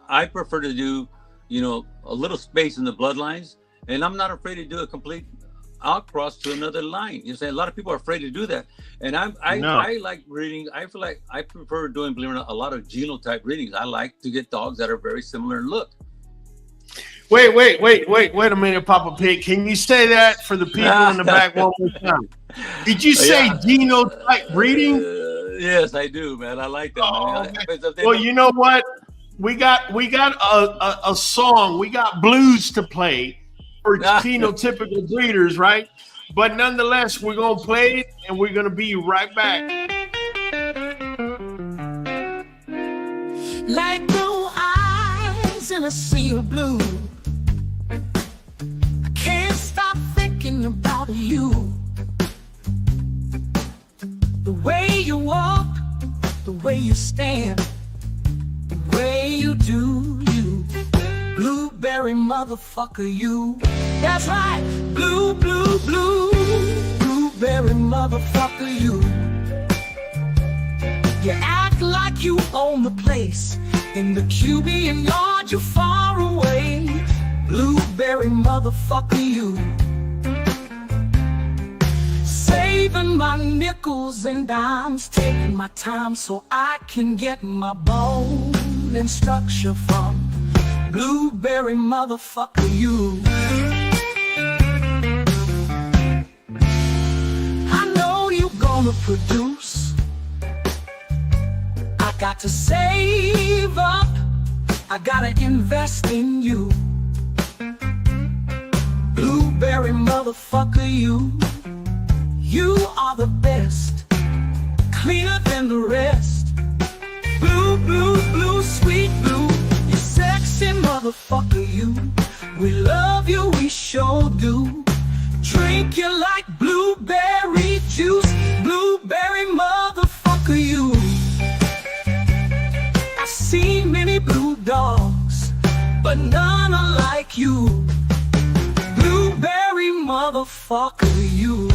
I prefer to do, you know, a little space in the bloodlines, and I'm not afraid to do a complete outcross to another line. You know, saying a lot of people are afraid to do that, and I like breeding. I feel like I prefer doing, believe it or not, a lot of genotype breedings. I like to get dogs that are very similar in look. Wait a minute, Papa Pig. Can you say that for the people in the back one more time? Did you say genotype breeding? Yes, I do, man. I like that. Well, you know what? We got a song. We got blues to play for phenotypical breeders, right? But nonetheless, we're going to play it, and we're going to be right back. Like blue eyes in a sea of blue, I can't stop thinking about you. The way you walk, the way you stand, the way you do you. Blueberry motherfucker, you. That's right, blue, blue, blue. Blueberry motherfucker, you. You act like you own the place, In the Cuban yard, you're far away. Blueberry motherfucker, you. Saving my nickels and dimes, taking my time so I can get my bone and structure from blueberry motherfucker, you. I know you're gonna produce. I got to save up, I gotta invest in you. Blueberry motherfucker, you. You are the best, cleaner than the rest. Blue, blue, blue, sweet blue, you sexy motherfucker, you. We love you, we sure do. Drink you like blueberry juice, blueberry motherfucker, you. I've seen many blue dogs, but none are like you. Blueberry motherfucker, you.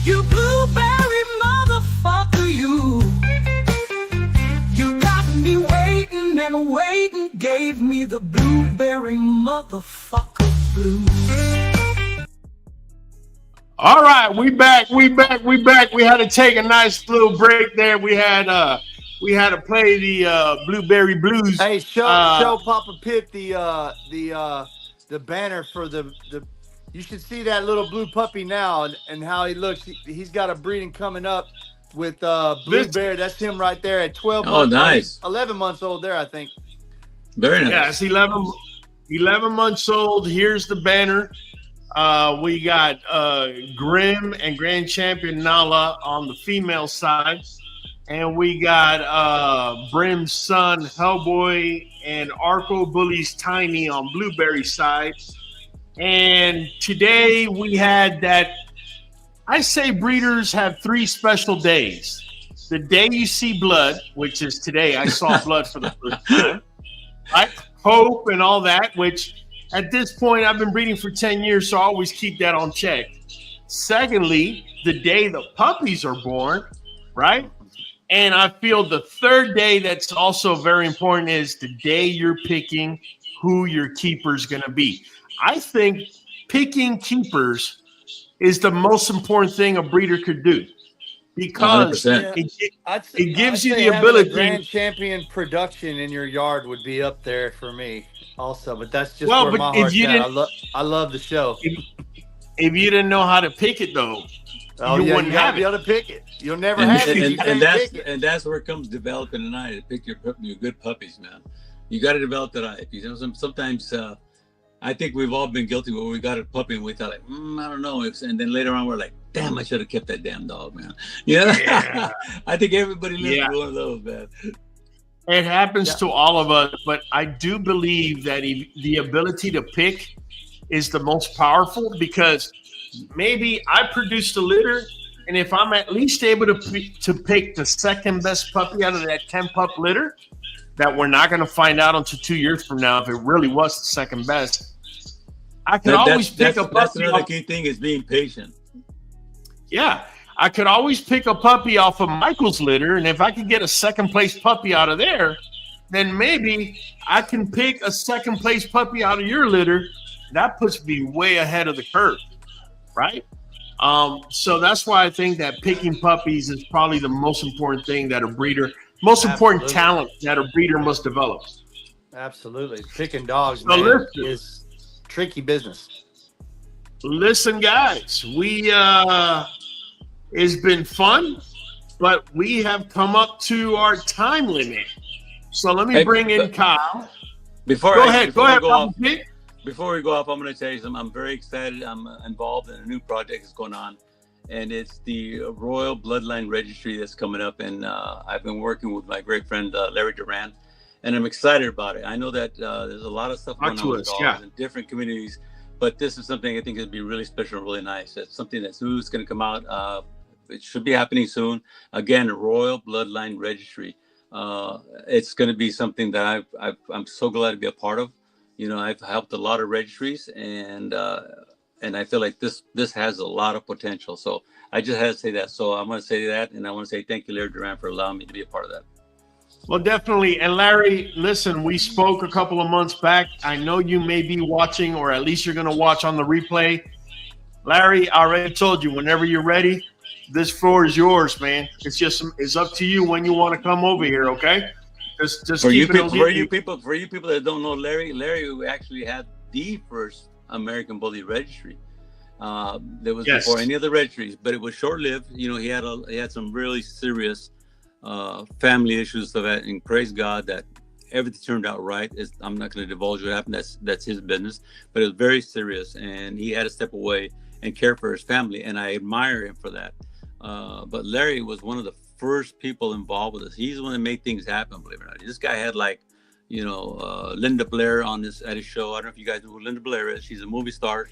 You blueberry motherfucker, you. You got me waiting and waiting, gave me the blueberry motherfucker blues. All right, we back. We had to take a nice little break there. We had to play the Blueberry Blues. Hey, show Papa Pip the banner for the. You should see that little blue puppy now and how he looks. He's got a breeding coming up with Blueberry. That's him right there at 12 months. Oh, nice. 11 months old there, I think. Very nice. Yeah, it's 11 months old. Here's the banner. We got Grim and Grand Champion Nala on the female side. And we got Brim's son, Hellboy, and Arco Bully's Tiny on Blueberry side. And today we had that. I say breeders have 3 special days. The day you see blood, which is today. I saw blood for the first time. Right? Hope and all that, which at this point I've been breeding for 10 years, so I always keep that on check. Secondly, the day the puppies are born, right? And I feel the third day that's also very important is the day you're picking who your keeper is going to be. I think picking keepers is the most important thing a breeder could do because it gives you the ability. Grand Champion production in your yard would be up there for me also, but that's just where my heart's at. I love the show. If you didn't know how to pick it, though, you wouldn't be able to pick it. You'll never have it. And that's where it comes developing an eye to pick your good puppies, man. You got to develop that eye. You know, sometimes I think we've all been guilty where we got a puppy and we thought like, I don't know. And then later on we're like, damn, I should have kept that damn dog, man. Yeah. I think everybody lives with one of those, man. It happens to all of us, but I do believe that the ability to pick is the most powerful because maybe I produced a litter, and if I'm at least able to pick the second best puppy out of that 10-pup litter, that we're not going to find out until 2 years from now if it really was the second best. I can always pick a puppy. That's another key thing is being patient. Yeah, I could always pick a puppy off of Michael's litter, and if I could get a second place puppy out of there, then maybe I can pick a second place puppy out of your litter. That puts me way ahead of the curve, right? So that's why I think that picking puppies is probably the most important thing that a breeder, important talent that a breeder must develop. Absolutely. Picking dogs, man, is tricky business. Listen, guys, it's been fun, but we have come up to our time limit. So let me bring in Kyle. Go ahead, Before we go off, I'm going to tell you something. I'm very excited. I'm involved in a new project that's going on, and it's the Royal Bloodline Registry that's coming up. And I've been working with my great friend, Larry Duran, and I'm excited about it. I know that there's a lot of stuff going on with dogs in different communities, but this is something I think would be really special and really nice. It's something that's new. It's going to come out. It should be happening soon. Again, Royal Bloodline Registry. It's going to be something that I'm so glad to be a part of. You know, I've helped a lot of registries, and and I feel like this has a lot of potential. So I just had to say that. So I'm going to say that, and I want to say thank you, Larry Duran, for allowing me to be a part of that. Well, definitely. And Larry, listen, we spoke a couple of months back. I know you may be watching, or at least you're going to watch on the replay. Larry, I already told you, whenever you're ready, this floor is yours, man. It's up to you when you want to come over here, okay? Just for you keep people, for you people that don't know Larry actually had the first American Bully registry. There was before any other registries, but it was short-lived. You know, he had some really serious family issues, so that, and praise God that everything turned out right. I'm not going to divulge what happened. That's his business, but it was very serious, and he had to step away and care for his family, and I admire him for that. But Larry was one of the first people involved with us. He's the one that made things happen, believe it or not. This guy had, like, you know, Linda Blair at his show. I don't know if you guys know who Linda Blair is. She's a movie star,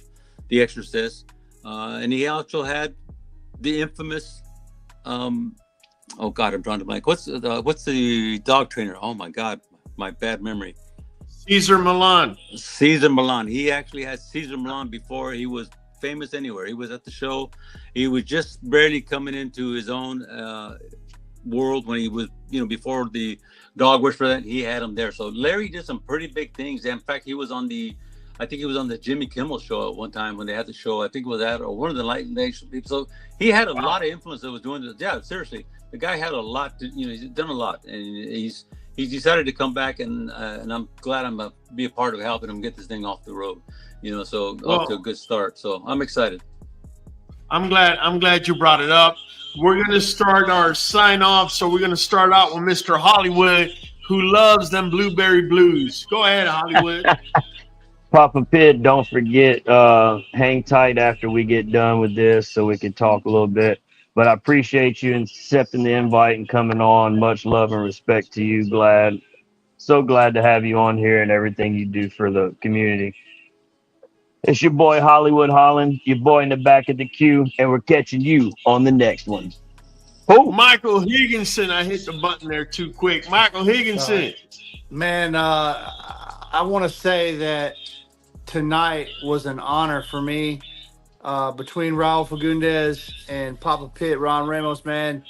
The Exorcist, and he also had the infamous oh God, I'm drawing a blank. What's the dog trainer? Oh my God, my bad memory. Cesar Millan. Cesar Millan. He actually had Cesar Millan before he was famous anywhere. He was at the show. He was just barely coming into his own world when he was, you know, before the dog whisperer, that he had him there. So Larry did some pretty big things. In fact, he was on the Jimmy Kimmel show at one time when they had the show. I think it was that, or one of the Light Nation people. So he had a lot of influence that was doing this. Yeah, seriously. The guy had a lot to, you know, he's done a lot, and he's decided to come back, and I'm glad I'm be a part of helping him get this thing off the road, you know, so off to a good start. So I'm excited. I'm glad you brought it up. We're going to start our sign off. So we're going to start out with Mr. Hollywood, who loves them blueberry blues. Go ahead, Hollywood. Papa Pitt, don't forget, hang tight after we get done with this so we can talk a little bit. But I appreciate you accepting the invite and coming on. Much love and respect to you. So glad to have you on here and everything you do for the community. It's your boy Hollywood Holland, your boy in the back of the queue, and we're catching you on the next one. Oh, Michael Higginson. I hit the button there too quick. Michael Higginson. Man, I want to say that tonight was an honor for me. Between Raul Fagundes and Papa Pitt, Ron Ramos, man,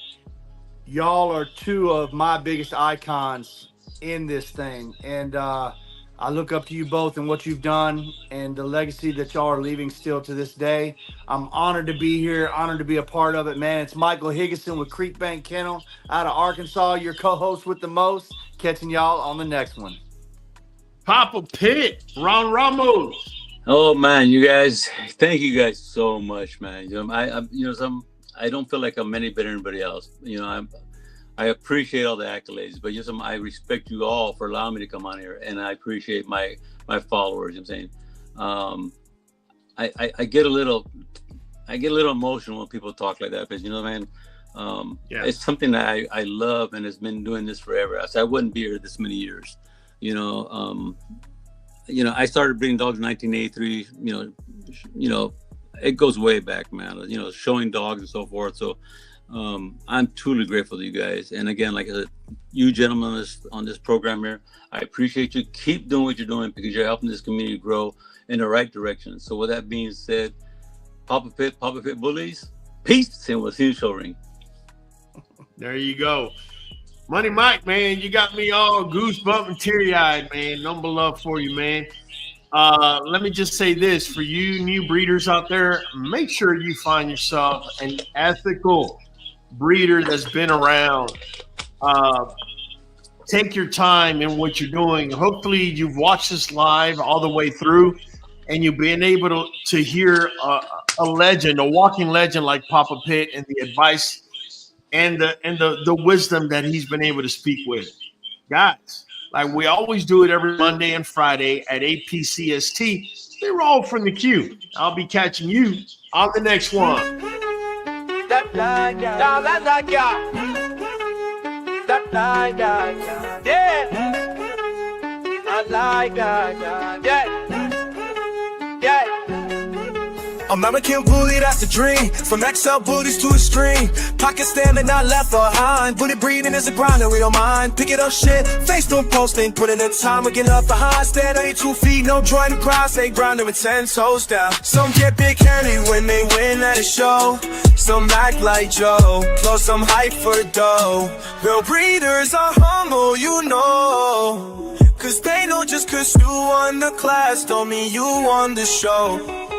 y'all are two of my biggest icons in this thing. And I look up to you both and what you've done and the legacy that y'all are leaving still to this day. I'm honored to be here, honored to be a part of it, man. It's Michael Higginson with Creekbank Kennel out of Arkansas, your co-host with the most, catching y'all on the next one. Papa Pitt, Ron Ramos. Oh man, you guys! Thank you guys so much, man. You know, I don't feel like I'm any better than anybody else. You know, I appreciate all the accolades, but I respect you all for allowing me to come on here, and I appreciate my followers. I'm saying, I get a little emotional when people talk like that, because, you know, man, it's something that I love and has been doing this forever. I wouldn't be here this many years, you know. You know, I started breeding dogs in 1983. You know, it goes way back, man. You know, showing dogs and so forth. So, I'm truly grateful to you guys. And again, like I said, you gentlemen on this program here, I appreciate you. Keep doing what you're doing, because you're helping this community grow in the right direction. So, with that being said, Papa Pitt Bullies, peace, and we'll see you show ring. There you go. Money Mike, man, you got me all goosebump and teary-eyed, man. Number love for you, man. Let me just say this. For you new breeders out there, make sure you find yourself an ethical breeder that's been around. Take your time in what you're doing. Hopefully you've watched this live all the way through, and you've been able to hear a legend, a walking legend like Papa Pitt, and the advice and the wisdom that he's been able to speak with. Guys, like we always do it every Monday and Friday at 8 PCST. They roll from the queue. I'll be catching you on the next one. American bully, that's a dream. From XL booties to extreme. Pocket standing, not left behind. Bully breathing is a grind and we don't mind. Pick it up shit, face don't posting. Put in the time, we get up behind. Stand on your 2 feet, no joint across. Stay grounded with 10 toes down. Some get big headed when they win at a show. Some act like Joe, blow some hype for dough. Real breeders are humble, you know. Cause they know just cause you won the class don't mean you won the show.